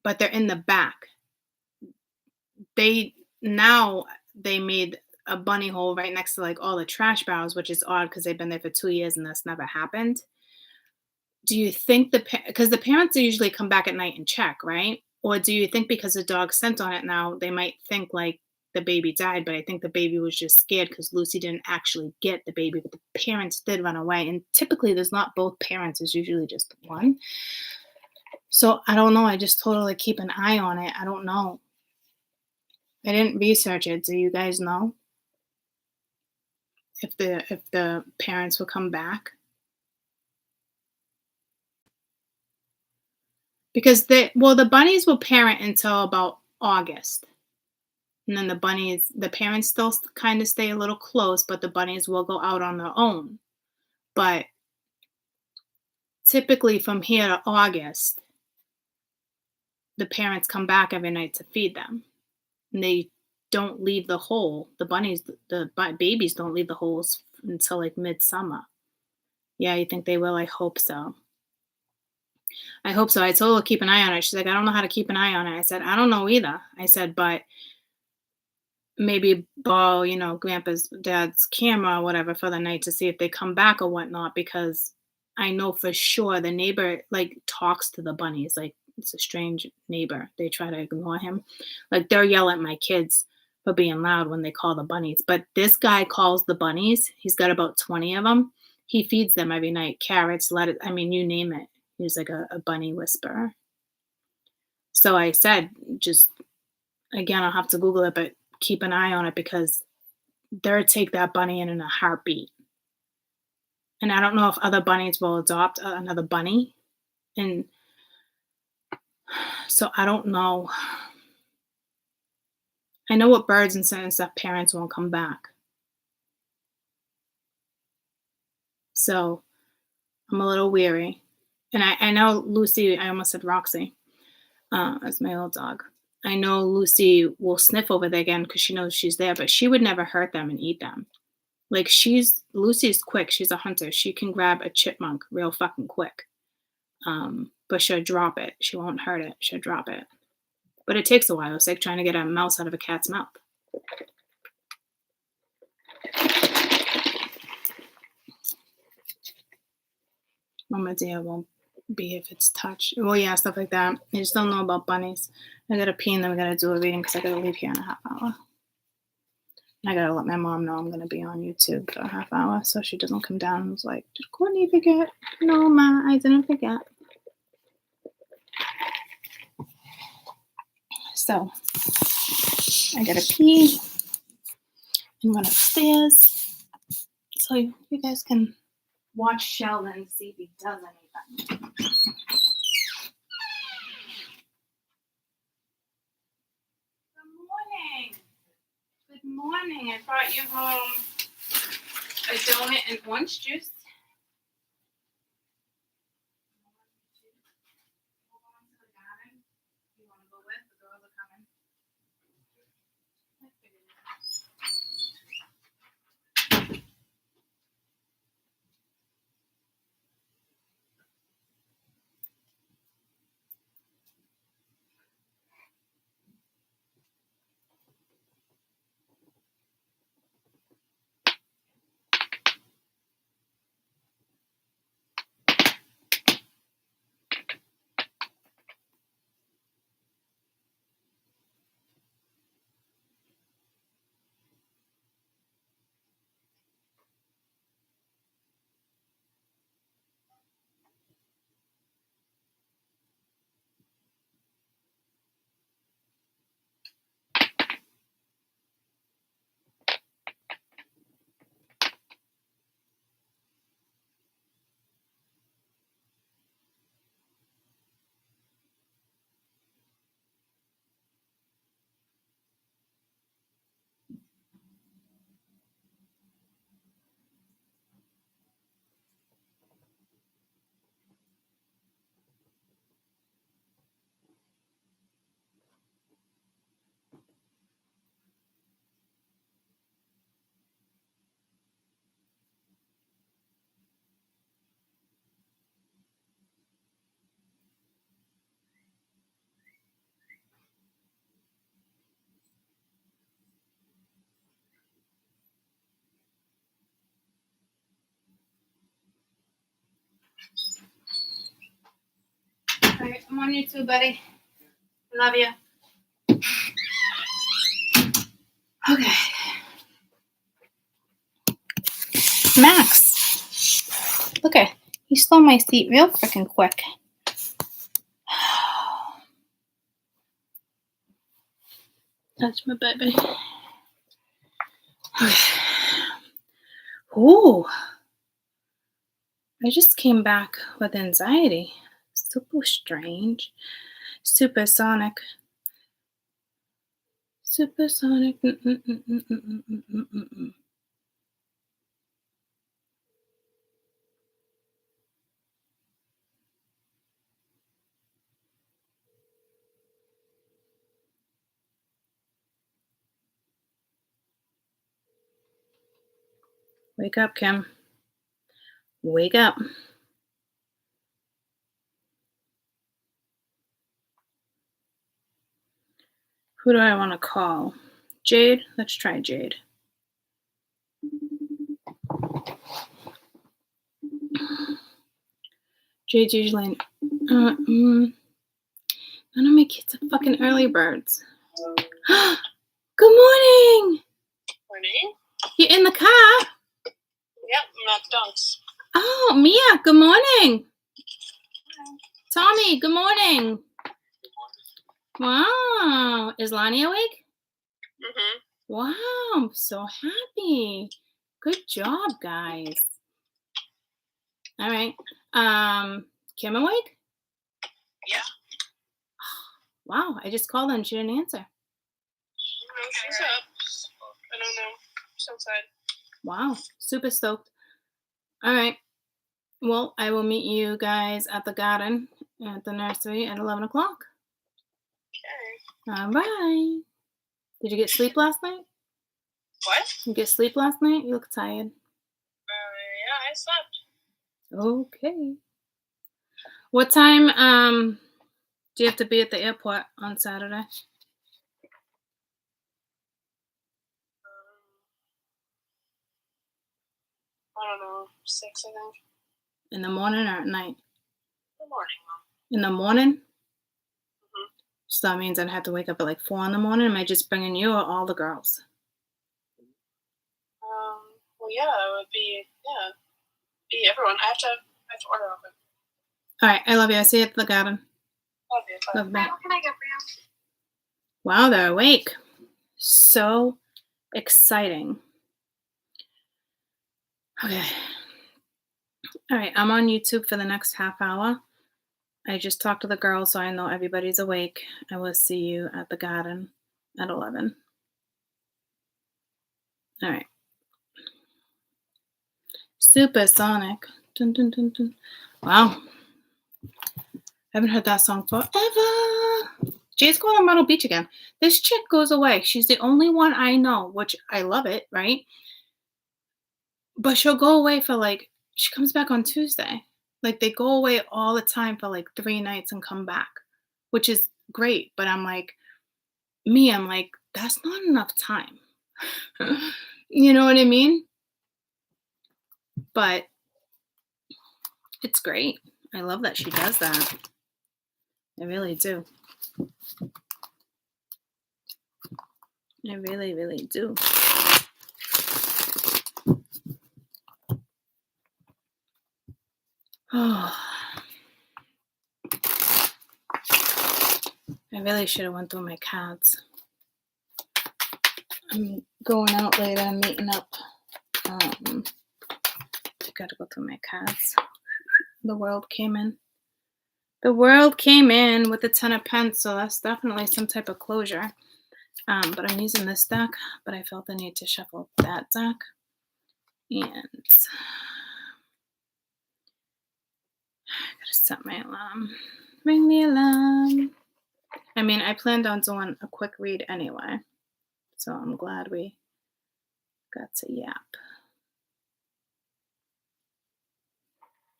but they're in the back. They now they made a bunny hole right next to like all the trash barrels, which is odd because they've been there for 2 years and that's never happened. Do you think because the parents usually come back at night and check, right? Or do you think because the dog scent on it now, they might think like the baby died, but I think the baby was just scared because Lucy didn't actually get the baby, but the parents did run away. And typically there's not both parents, it's usually just one. So I don't know. I just totally keep an eye on it. I don't know. I didn't research it. Do you guys know if the parents will come back? Because the bunnies will parent until about August. And then the parents still kind of stay a little close, but the bunnies will go out on their own. But typically from here to August, the parents come back every night to feed them. And they don't leave the hole. Babies don't leave the holes until like midsummer. Yeah, you think they will? I hope so. I hope so. I told her to keep an eye on it. She's like, I don't know how to keep an eye on it. I said, I don't know either. I said, but maybe borrow, grandpa's dad's camera or whatever for the night to see if they come back or whatnot, because I know for sure the neighbor like talks to the bunnies. Like it's a strange neighbor. They try to ignore him. Like they'll yell at my kids for being loud when they call the bunnies. But this guy calls the bunnies. He's got about 20 of them. He feeds them every night. Carrots, lettuce, I mean, you name it. He's like a bunny whisperer. So I said, just again, I'll have to Google it, but keep an eye on it because they'll take that bunny in a heartbeat. And I don't know if other bunnies will adopt another bunny. And so I don't know. I know what birds and certain stuff parents won't come back. So I'm a little weary. And I know Lucy, I almost said Roxy, as my old dog. I know Lucy will sniff over there again because she knows she's there, but she would never hurt them and eat them. Like Lucy's quick. She's a hunter. She can grab a chipmunk real fucking quick. But she'll drop it. She won't hurt it. She'll drop it. But it takes a while. It's like trying to get a mouse out of a cat's mouth. Mama dear won't be if it's touched. Well, yeah, stuff like that. I just don't know about bunnies. I gotta pee and then we gotta do a reading because I gotta leave here in a half hour. I gotta let my mom know I'm gonna be on YouTube for a half hour so she doesn't come down and was like, did Courtney forget? No, Ma, I didn't forget. So I gotta pee and run upstairs so you guys can watch Sheldon and see if he does anything. Good morning. Good morning. I brought you home a donut and orange juice. You want to go with? The girls are coming. All right, I'm on you too, buddy. Love you. Okay. Max. Look at he stole my seat real freaking quick. That's my baby. Okay. Ooh. I just came back with anxiety. Super strange. Supersonic. Supersonic. Wake up, Kim. Wake up. Who do I want to call? Jade? Let's try Jade. Jade's usually none of my kids are fucking early birds. Good morning. Morning. You in the car? Yep, I'm not dunks. Oh, Mia, good morning. Tommy, good morning. Wow. Is Lonnie awake? Mm-hmm. Wow, I'm so happy. Good job, guys. All right. Kim awake? Yeah. Wow, I just called her and she didn't answer. No, she's up. I don't know. She's outside. Wow, super stoked. All right. Well, I will meet you guys at the garden at the nursery at 11 o'clock. Okay. All right. Did you get sleep last night? What? You get sleep last night? You look tired. Yeah, I slept. Okay. What time do you have to be at the airport on Saturday? I don't know, 6, I think. In the morning or at night? In the morning, Mom. In the morning? Mhm. So that means I'd have to wake up at like 4 in the morning. Am I just bringing you or all the girls? Well, yeah, it would be everyone. I have to order all of it. All right. I love you. I see you at the garden. Love you. Bye. Love me. What can I get for you? Wow, they're awake. So exciting. Okay. All right. I'm on YouTube for the next half hour. I just talked to the girls, so I know everybody's awake. I will see you at the garden at 11. All right. Supersonic. Dun, dun, dun, dun. Wow. I haven't heard that song forever. Jay's going to Myrtle Beach again. This chick goes away. She's the only one I know, which I love it, right? But she'll go away for she comes back on Tuesday. Like they go away all the time for like 3 nights and come back, which is great. But I'm like, that's not enough time. You know what I mean? But it's great. I love that she does that. I really do. I really, really do. Oh, I really should have went through my cards. I'm going out later. I'm meeting up. I gotta go through my cards. The world came in. The world came in with the 10 of Pence, so that's definitely some type of closure. But I'm using this deck, but I felt the need to shuffle that deck. And I gotta set my alarm. Ring the alarm. I mean, I planned on doing a quick read anyway, so I'm glad we got to yap.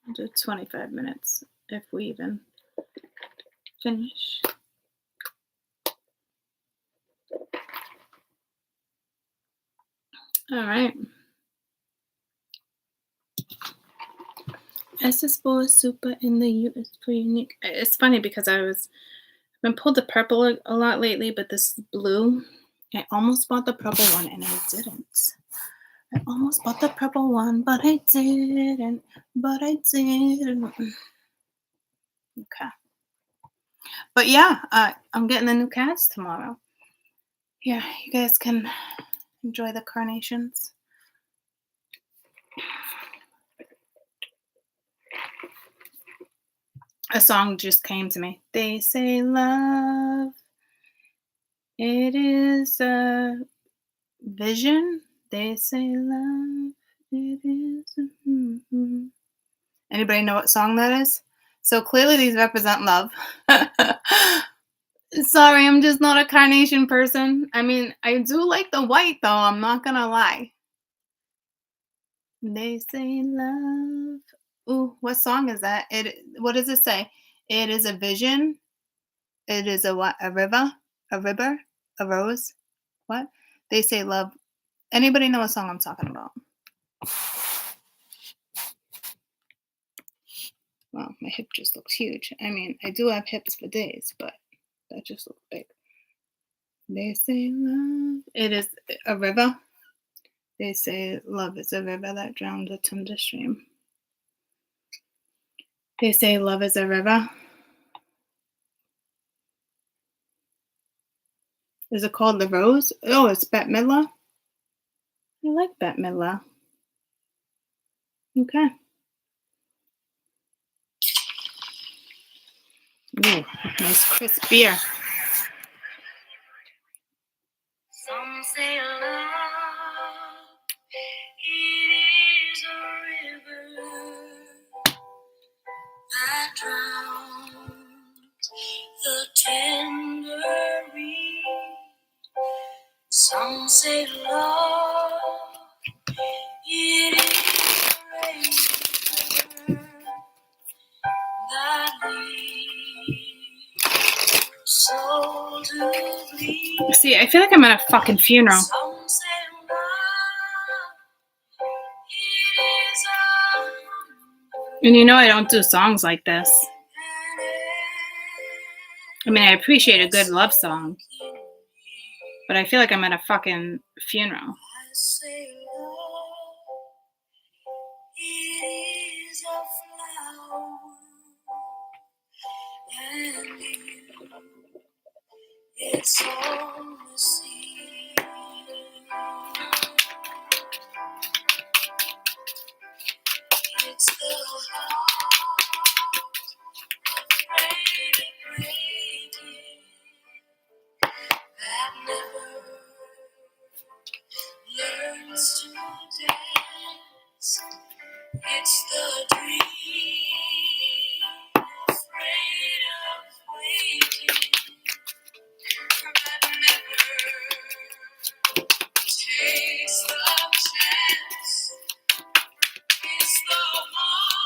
I'll do 25 minutes if we even finish. All right. S is for super and the U is for unique. It's funny because I've been pulled the purple a lot lately, but this blue, I almost bought the purple one and I didn't. I almost bought the purple one, but I didn't. Okay. But yeah, I'm getting the new cards tomorrow. Yeah, you guys can enjoy the carnations. A song just came to me. They say love, it is a vision. They say love, it is a... Anybody know what song that is? So clearly these represent love. Sorry, I'm just not a carnation person. I mean, I do like the white though, I'm not gonna lie. They say love. Ooh, what song is that? What does it say? It is a vision. It is a what? A river? A river? A rose? What? They say love. Anybody know what song I'm talking about? Well, my hip just looks huge. I mean, I do have hips for days, but that just looks big. They say love. It is a river. They say love is a river that drowns a tender stream. They say love is a river. Is it called The Rose? Oh, it's Bette Midler. I like Bette Midler. Okay. Ooh, nice crisp beer. Some say love, it is a river that drowns the tender reed. say love, it is a razor that leaves your soul to bleed. See, I feel like I'm at a fucking funeral. Some say love, it is a And you know I don't do songs like this. I mean, I appreciate a good love song, but I feel like I'm at a fucking funeral. I say love, it is a flower, and you, it's on the sea. It's the heart afraid of breaking that never learns to dance. It's the dream afraid of waking that never takes the chance. It's the one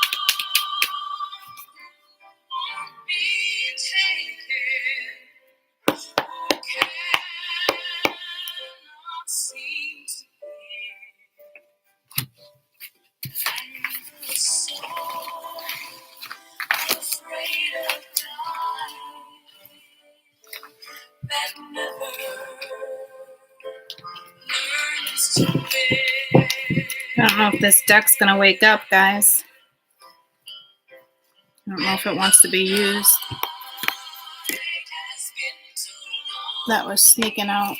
won't be taken, who cannot seem to be. And the soul afraid of dying that never learns to live. I don't know if this deck's gonna wake up, guys. I don't know if it wants to be used. That was sneaking out.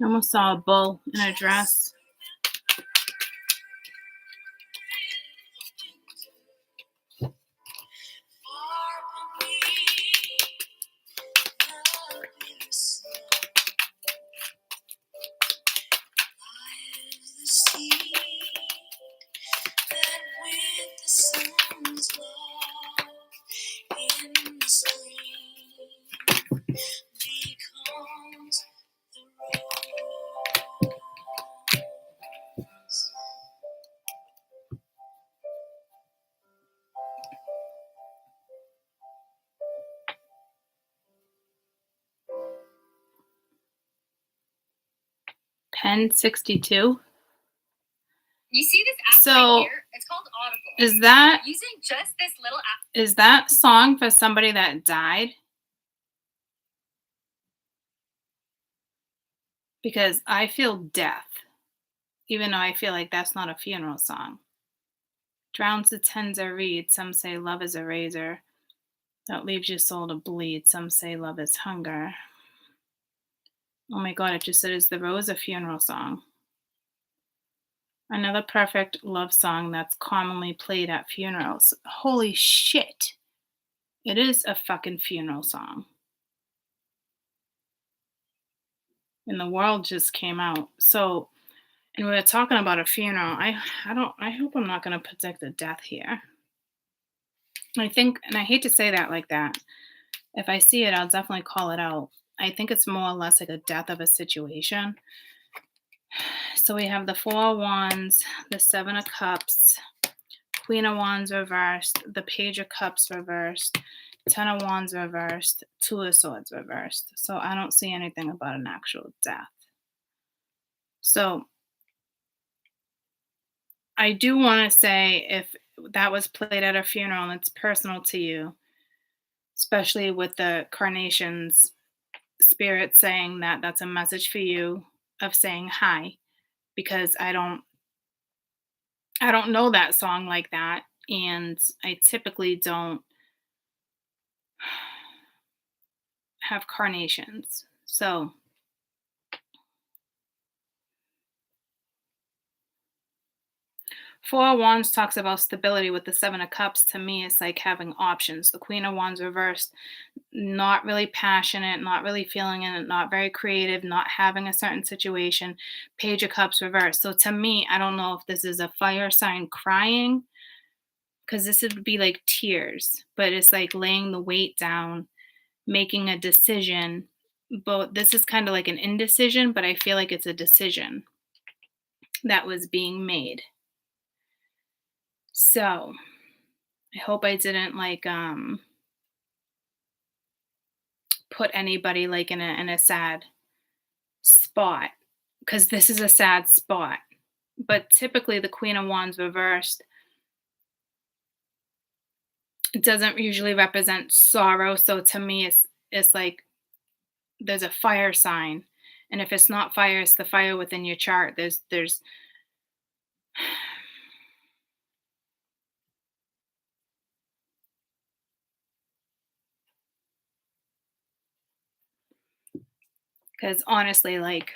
I almost saw a bull in a dress. Becomes the rose. 1062. You see this app So, right here? It's called Audible. Is that Using just this little app. is that song for somebody that died? Because I feel death, even though I feel like that's not a funeral song. Drowns the tens a reed. Some say love is a razor that leaves your soul to bleed. Some say love is hunger. Oh my God, it just said, is the rose a funeral song? Another perfect love song that's commonly played at funerals. Holy shit. It is a fucking funeral song. And the world just came out. So, and we were talking about a funeral. I hope I'm not going to predict a death here. I think, and I hate to say that like that. If I see it, I'll definitely call it out. I think it's more or less like a death of a situation. So we have the Four of Wands, the Seven of Cups, Queen of Wands reversed, the Page of Cups reversed, Ten of Wands reversed, Two of Swords reversed. So I don't see anything about an actual death. So I do want to say, if that was played at a funeral and it's personal to you, especially with the carnations, spirit saying that that's a message for you of saying hi, because I don't know that song like that, and I typically don't have carnations. So Four of Wands talks about stability. With the Seven of Cups, to me, it's like having options. The Queen of Wands reversed, not really passionate, not really feeling it, not very creative, not having a certain situation. Page of Cups reversed. So to me, I don't know if this is a fire sign crying, because this would be like tears, but it's like laying the weight down, making a decision. But this is kind of like an indecision, but I feel like it's a decision that was being made. So I hope I didn't like put anybody like in a sad spot, because this is a sad spot. But typically the Queen of Wands reversed, it doesn't usually represent sorrow. So to me it's like there's a fire sign. And if it's not fire, it's the fire within your chart. There's because honestly, like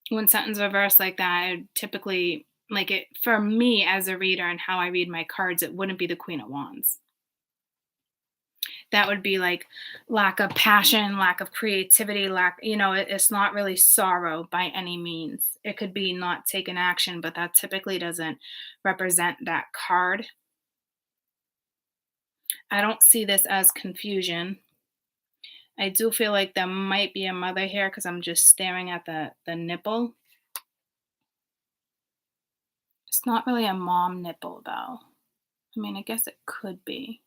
when something's reversed like that, I typically like it for me as a reader and how I read my cards, it wouldn't be the Queen of Wands. That would be like lack of passion, lack of creativity, it's not really sorrow by any means. It could be not taking action, but that typically doesn't represent that card. I don't see this as confusion. I do feel like there might be a mother here because I'm just staring at the nipple. It's not really a mom nipple though. I mean, I guess it could be.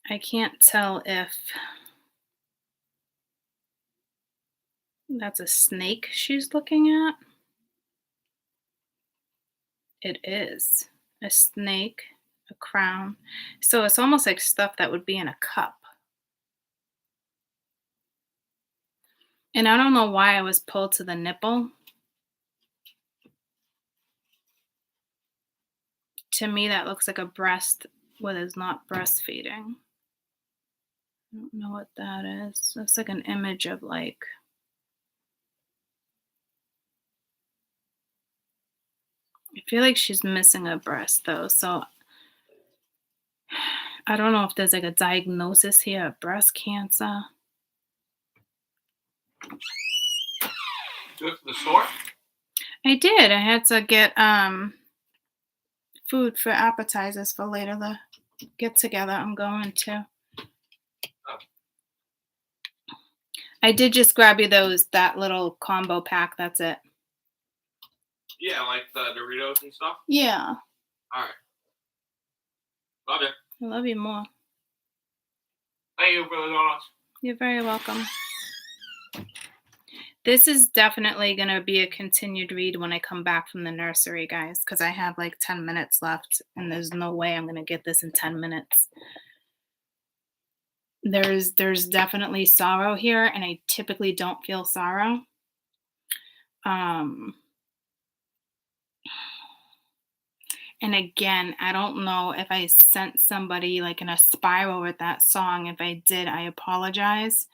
I can't tell if that's a snake she's looking at. It is a snake, a crown. So it's almost like stuff that would be in a cup. And I don't know why I was pulled to the nipple. To me, that looks like a breast what is not breastfeeding. I don't know what that is. That's like an image of like, I feel like she's missing a breast though. So I don't know if there's like a diagnosis here of breast cancer. Go to the store? I did. I had to get food for appetizers for later the get together I'm going to. Oh. I did just grab you that little combo pack. That's it. Yeah, like the Doritos and stuff? Yeah. Alright. Love you. I love you more. Thank you for the donuts. You're very welcome. This is definitely going to be a continued read when I come back from the nursery, guys, because I have like 10 minutes left, and there's no way I'm going to get this in 10 minutes. There's definitely sorrow here, and I typically don't feel sorrow. And again, I don't know if I sent somebody like in a spiral with that song. If I did, I apologize.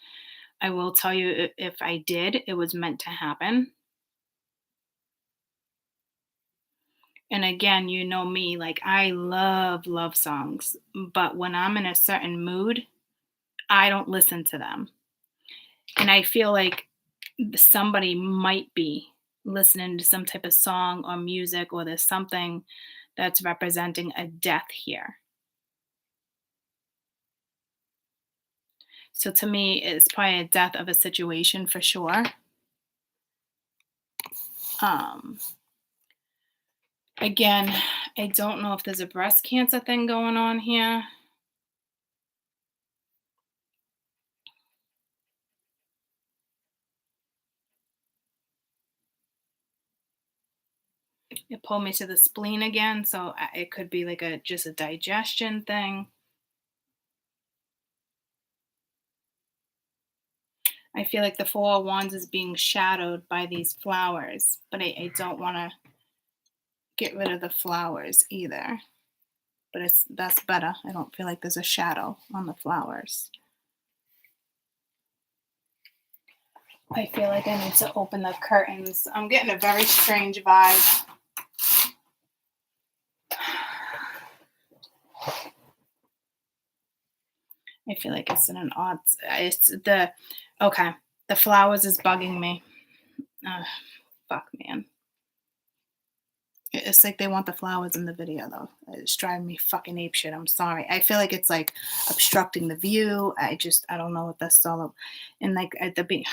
I will tell you if I did, it was meant to happen. And again, you know me, like I love love songs, but when I'm in a certain mood, I don't listen to them. And I feel like somebody might be listening to some type of song or music, or there's something that's representing a death here. So to me, it's probably a death of a situation for sure. Again, I don't know if there's a breast cancer thing going on here. It pulled me to the spleen again, so it could be like just a digestion thing. I feel like the Four of Wands is being shadowed by these flowers, but I don't want to get rid of the flowers either. But that's better. I don't feel like there's a shadow on the flowers. I feel like I need to open the curtains. I'm getting a very strange vibe. I feel like it's in an odd. The flowers is bugging me. Fuck, man. It's like they want the flowers in the video, though. It's driving me fucking apeshit. I'm sorry. I feel like it's like obstructing the view. I don't know what that's all about. And like at the beginning,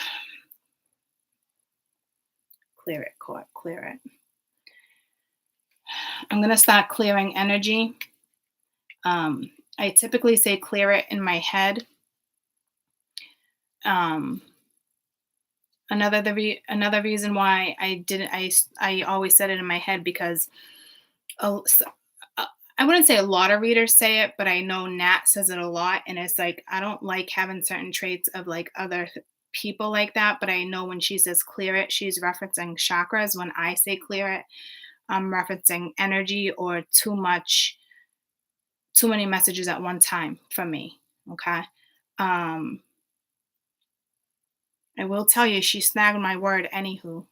clear it, Court, clear it. I'm going to start clearing energy. I typically say clear it in my head. Another reason why I always said it in my head because I wouldn't say a lot of readers say it, but I know Nat says it a lot, and it's like I don't like having certain traits of like other people like that, but I know when she says clear it, she's referencing chakras. When I say clear it, I'm referencing energy or too many messages at one time for me. Okay. I will tell you, she snagged my word, anywho.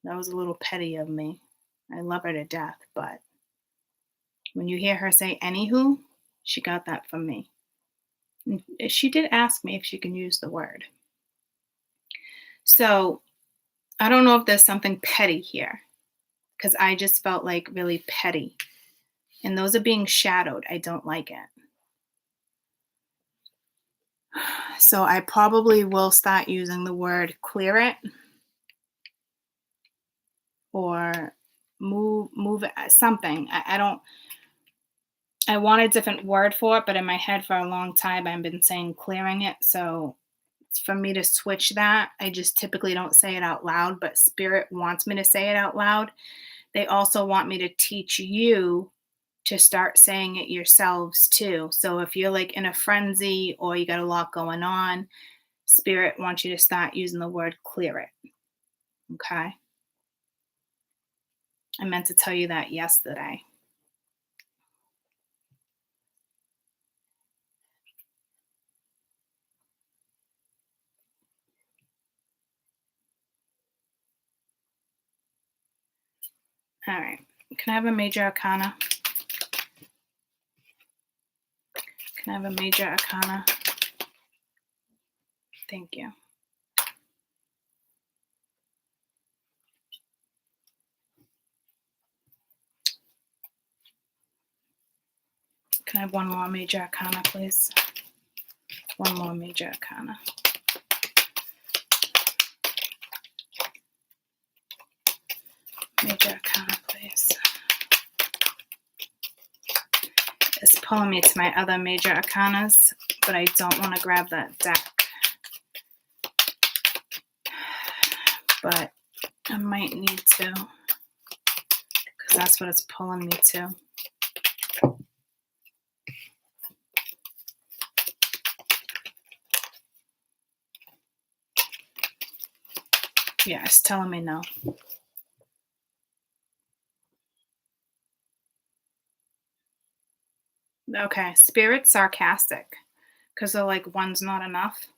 That was a little petty of me. I love her to death, but when you hear her say anywho, she got that from me. And she did ask me if she can use the word. So I don't know if there's something petty here, because I just felt like really petty. And those are being shadowed. I don't like it. So I probably will start using the word clear it or move it, something. I want a different word for it, but in my head for a long time I've been saying clearing it. So for me to switch that, I just typically don't say it out loud, but Spirit wants me to say it out loud. They also want me to teach you to start saying it yourselves too. So if you're like in a frenzy or you got a lot going on, Spirit wants you to start using the word clear it. Okay? I meant to tell you that yesterday. All right. Can I have a major arcana? Can I have a major arcana? Thank you. Can I have one more major arcana, please? One more major arcana. Major arcana, please. It's pulling me to my other major arcanas, but I don't want to grab that deck. But I might need to, because that's what it's pulling me to. Yeah, it's telling me no. Okay, Spirit's sarcastic because they're like, one's not enough.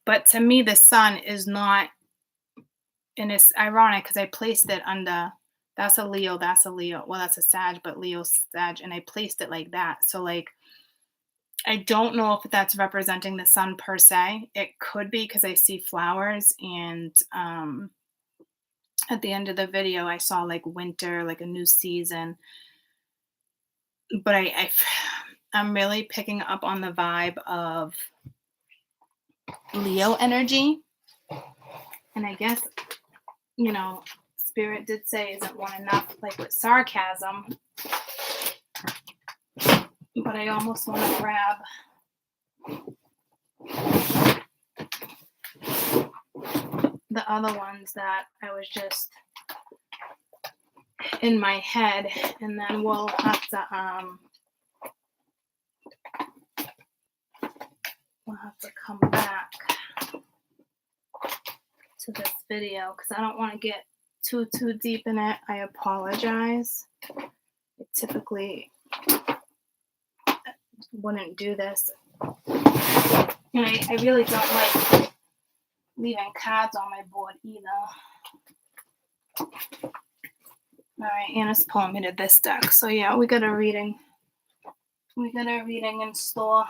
But to me, the sun is not, and it's ironic because I placed it under, that's a Leo. Well, that's a Sag, but Leo's Sag, and I placed it like that. So like, I don't know if that's representing the sun per se. It could be because I see flowers, and at the end of the video, I saw like winter, like a new season. But I'm really picking up on the vibe of Leo energy. And I guess, Spirit did say, isn't one enough, like with sarcasm. But I almost want to grab the other ones that I was just in my head, and then we'll have to come back to this video because I don't want to get too deep in it. I apologize. I typically wouldn't do this, and I really don't like leaving cards on my board either. All right, Anna's pulling me to this deck. So yeah, we got a reading. We got a reading in store.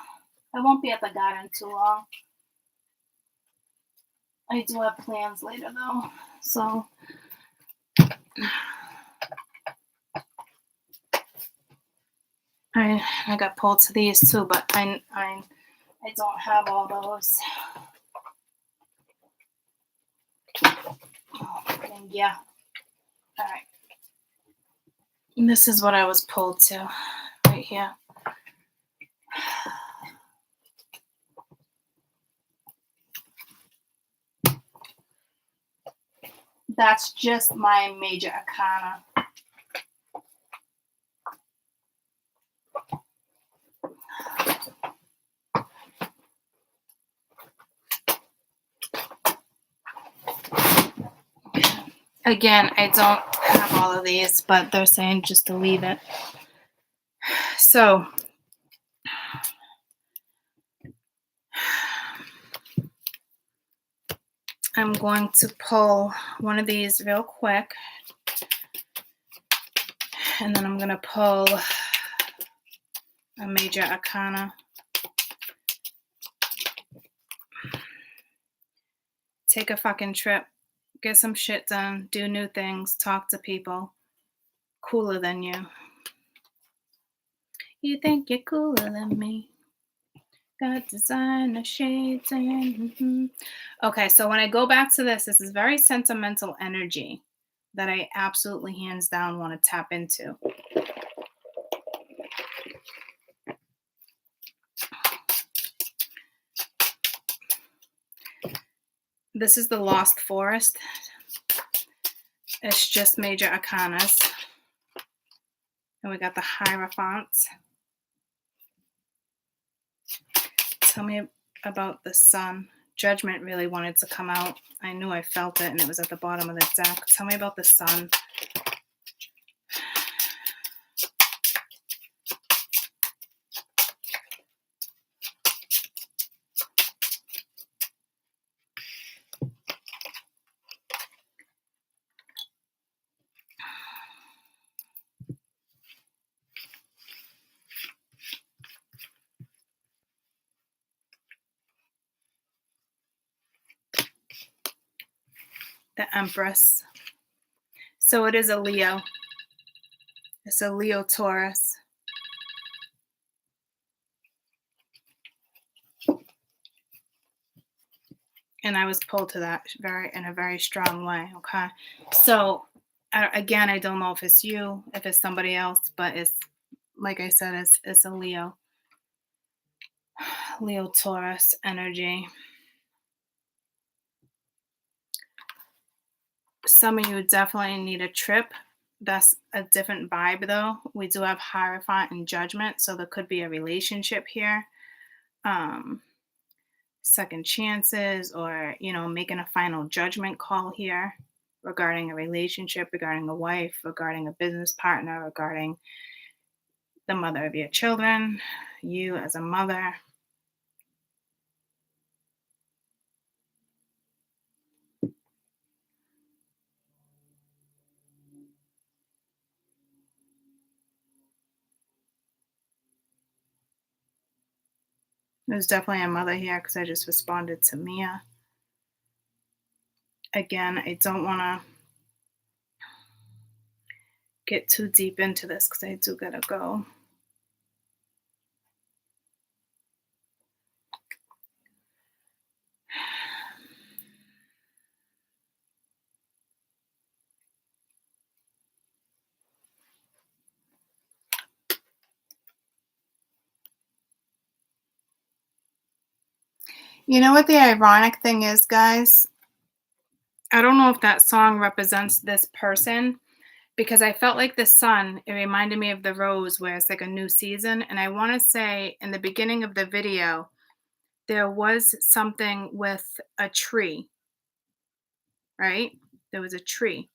I won't be at the garden too long. I do have plans later though. So I got pulled to these too, but I don't have all those. And yeah. All right. And this is what I was pulled to right here. That's just my major arcana. Again, I don't have all of these, but they're saying just to leave it. So, I'm going to pull one of these real quick. And then I'm going to pull a major arcana. Take a fucking trip. Get some shit done. Do new things. Talk to people. Cooler than you. You think you're cooler than me. Got designer shades and Okay, so when I go back to this is very sentimental energy that I absolutely hands down want to tap into. This is the Lost Forest. It's just major arcanas. And we got the Hierophant. Tell me about the Sun. Judgment really wanted to come out. I knew I felt it and it was at the bottom of the deck. Tell me about the Sun. The Empress. So it is a Leo. It's a Leo Taurus. And I was pulled to that in a very strong way. Okay. So again, I don't know if it's you, if it's somebody else, but it's like I said, it's a Leo Taurus energy. Some of you definitely need a trip. That's a different vibe though. We do have Hierophant and Judgment, so there could be a relationship here. Second chances, or making a final judgment call here regarding a relationship, regarding a wife, regarding a business partner, regarding the mother of your children, you as a mother. There's definitely a mother here because I just responded to Mia. Again, I don't want to get too deep into this because I do gotta go. You know what the ironic thing is, guys? I don't know if that song represents this person, because I felt like the sun, it reminded me of the rose where it's like a new season. And I want to say in the beginning of the video, there was something with a tree, right? There was a tree.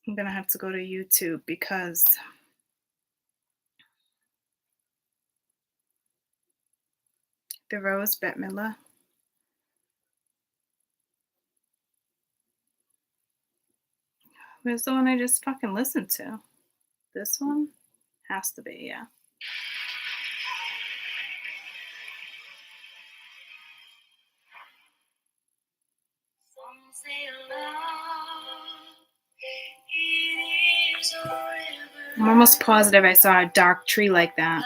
I'm going to have to go to YouTube because the Rose Bette Midler. Where's the one I just fucking listened to? This one? Has to be, yeah. I'm almost positive I saw a dark tree like that.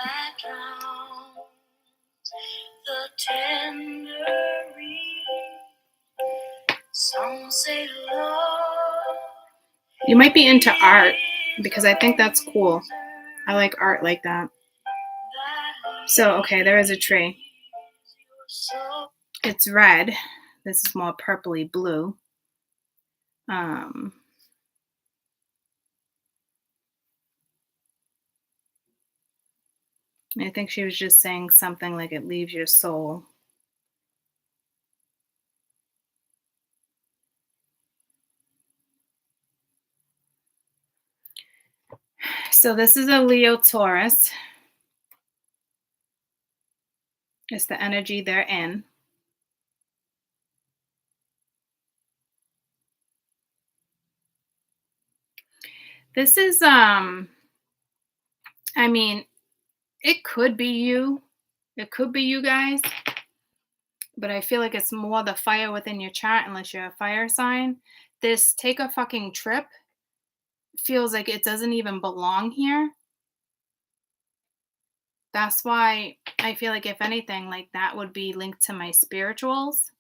You might be into art because I think that's cool. I like art like that. So, okay, there is a tree. It's red. This is more purpley blue. I think she was just saying something like it leaves your soul. So this is a Leo Taurus. It's the energy they're in. This is, I mean, it could be you. It could be you guys. But I feel like it's more the fire within your chart, unless you're a fire sign. This take a fucking trip feels like it doesn't even belong here. That's why I feel like if anything, like that would be linked to my spirituals.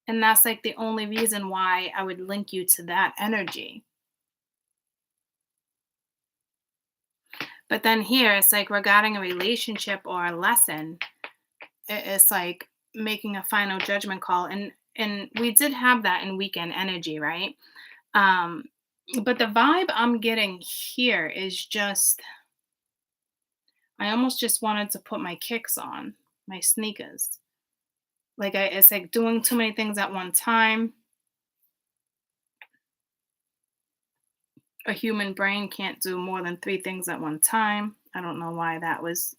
And that's like the only reason why I would link you to that energy. But then here, it's like regarding a relationship or a lesson, it's like making a final judgment call. And we did have that in weekend energy, right? But the vibe I'm getting here is just, I almost just wanted to put my kicks on, my sneakers. Like it's like doing too many things at one time. A human brain can't do more than 3 things at one time. I don't know why that was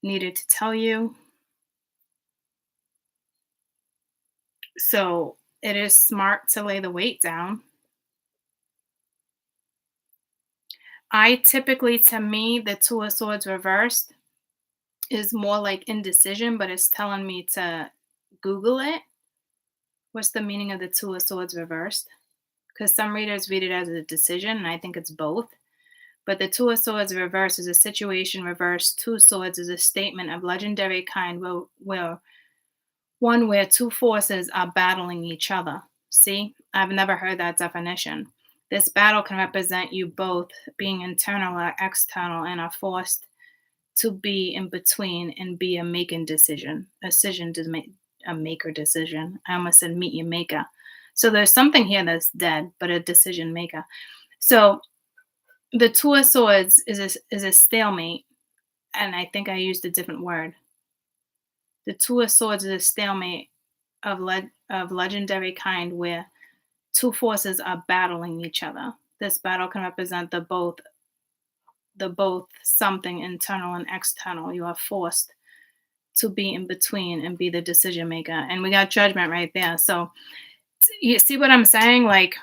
needed to tell you. So it is smart to lay the weight down. I typically, to me, the Two of Swords reversed is more like indecision, but it's telling me to Google it. What's the meaning of the Two of Swords reversed? Because some readers read it as a decision, and I think it's both. But the Two of Swords reversed is a situation reversed. Two Swords is a statement of legendary kind where 2 forces are battling each other. See, I've never heard that definition. This battle can represent you both being internal or external and are forced to be in between and be a making decision. A decision to make a maker decision. I almost said meet your maker. So there's something here that's dead, but a decision maker. So the Two of Swords is a stalemate, and I think I used a different word. The Two of Swords is a stalemate of legendary kind where 2 forces are battling each other. This battle can represent the both something internal and external. You are forced to be in between and be the decision maker. And we got judgment right there. So you see what I'm saying? Like,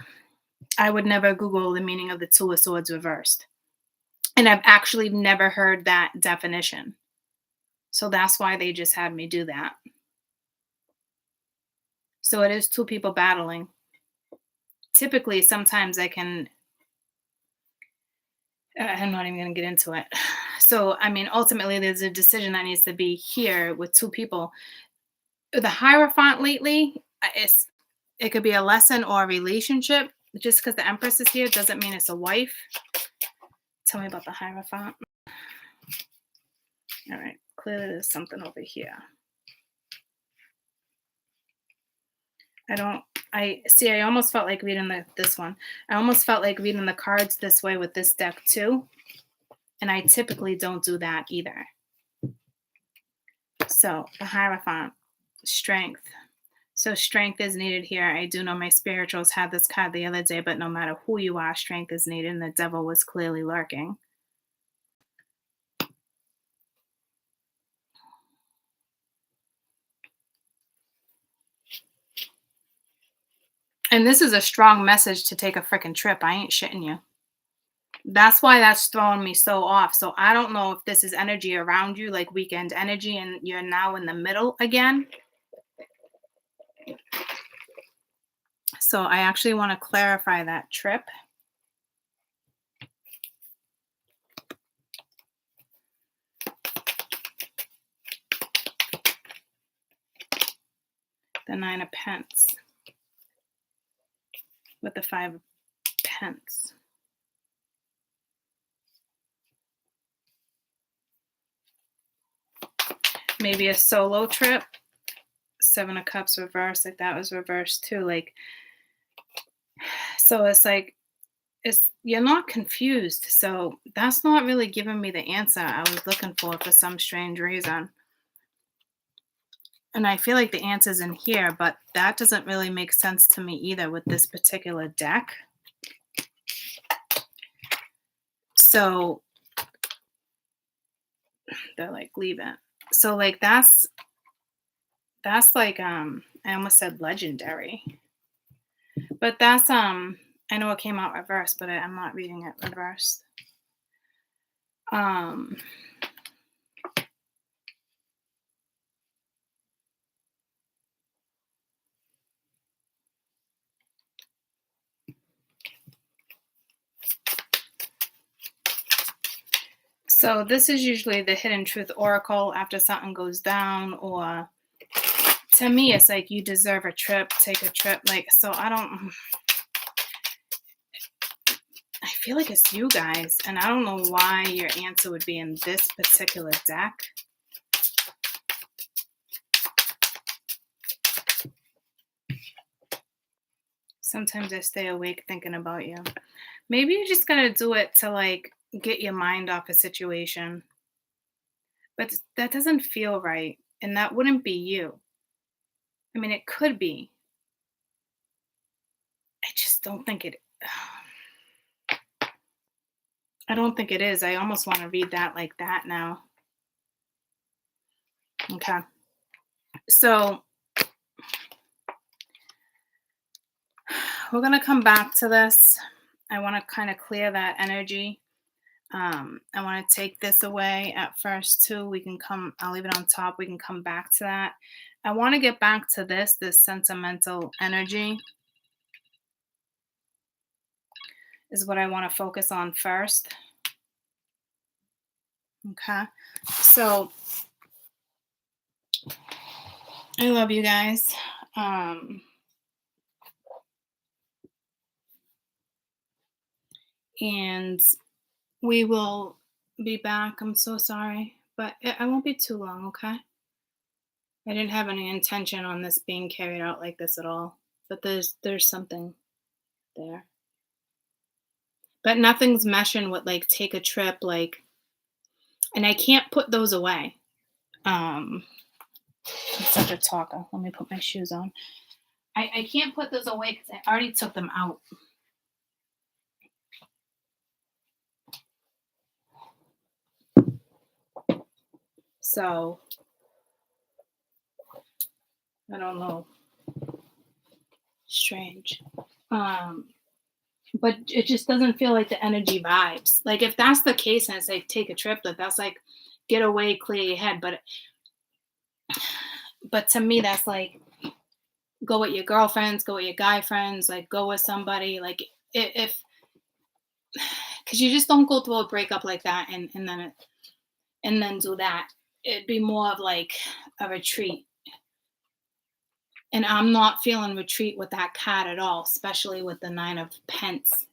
I would never Google the meaning of the Two of Swords reversed. And I've actually never heard that definition. So that's why they just had me do that. So it is 2 people battling. Typically, sometimes I'm not even going to get into it. So, I mean, ultimately, there's a decision that needs to be here with 2 people. The Hierophant lately, it could be a lesson or a relationship. Just because the Empress is here doesn't mean it's a wife. Tell me about the Hierophant. All right, clearly there's something over here. I almost felt like reading this one. I almost felt like reading the cards this way with this deck too. And I typically don't do that either. So the Hierophant, strength. So strength is needed here. I do know my spirituals had this card the other day, but no matter who you are, strength is needed, and the devil was clearly lurking. And this is a strong message to take a freaking trip. I ain't shitting you. That's why that's throwing me so off. So I don't know if this is energy around you, like weekend energy, and you're now in the middle again. So I actually want to clarify that trip. The 9 of Pence with the 5 of Pence. Maybe a solo trip. 7 of Cups reversed, like that was reversed too. Like, so it's like, you're not confused. So that's not really giving me the answer I was looking for some strange reason. And I feel like the answer's in here, but that doesn't really make sense to me either with this particular deck. So they're like, leave it. So like that's like I almost said legendary. But that's I know it came out reversed, but I'm not reading it reversed. So this is usually the hidden truth oracle after something goes down, or to me, it's like you deserve a trip, take a trip. Like, so I feel like it's you guys, and I don't know why your answer would be in this particular deck. Sometimes I stay awake thinking about you. Maybe you just gotta do it to like get your mind off a situation. But that doesn't feel right, and that wouldn't be you. I mean, it could be. I just don't think it. I don't think it is. I almost want to read that like that now. Okay. So we're going to come back to this. I want to kind of clear that energy. I want to take this away at first too. I'll leave it on top. We can come back to that. I want to get back to this sentimental energy is what I want to focus on first. Okay. So I love you guys. And we will be back. I'm so sorry, but I won't be too long, okay? I didn't have any intention on this being carried out like this at all, but there's something there. But nothing's meshing with like take a trip, like, and I can't put those away. I'm such a talker. Let me put my shoes on. I can't put those away because I already took them out. So I don't know. Strange. But it just doesn't feel like the energy vibes. Like if that's the case and it's like take a trip, that's like get away, clear your head. But to me, that's like go with your girlfriends, go with your guy friends, like go with somebody. Like if because you just don't go through a breakup like that and then do that. It'd be more of like a retreat. And I'm not feeling retreat with that card at all, especially with the 9 of Pence.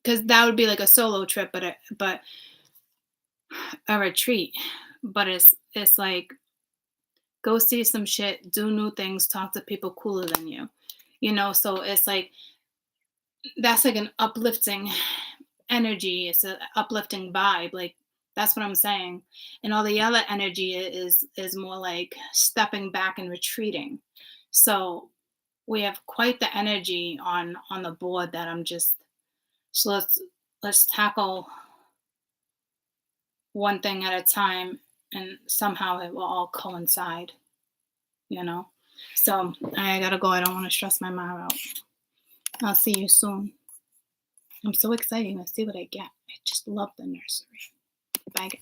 Because that would be like a solo trip, but a retreat. But it's like go see some shit, do new things, talk to people cooler than you. You know, so it's like that's like an uplifting energy. It's an uplifting vibe. Like That's what I'm saying. And all the other energy is more like stepping back and retreating. So we have quite the energy on the board that I'm just, so let's tackle one thing at a time, and somehow it will all coincide, you know. So I gotta go. I don't want to stress my mom out. I'll see you soon. I'm so excited to see what I get. I just love the nursery. Bye.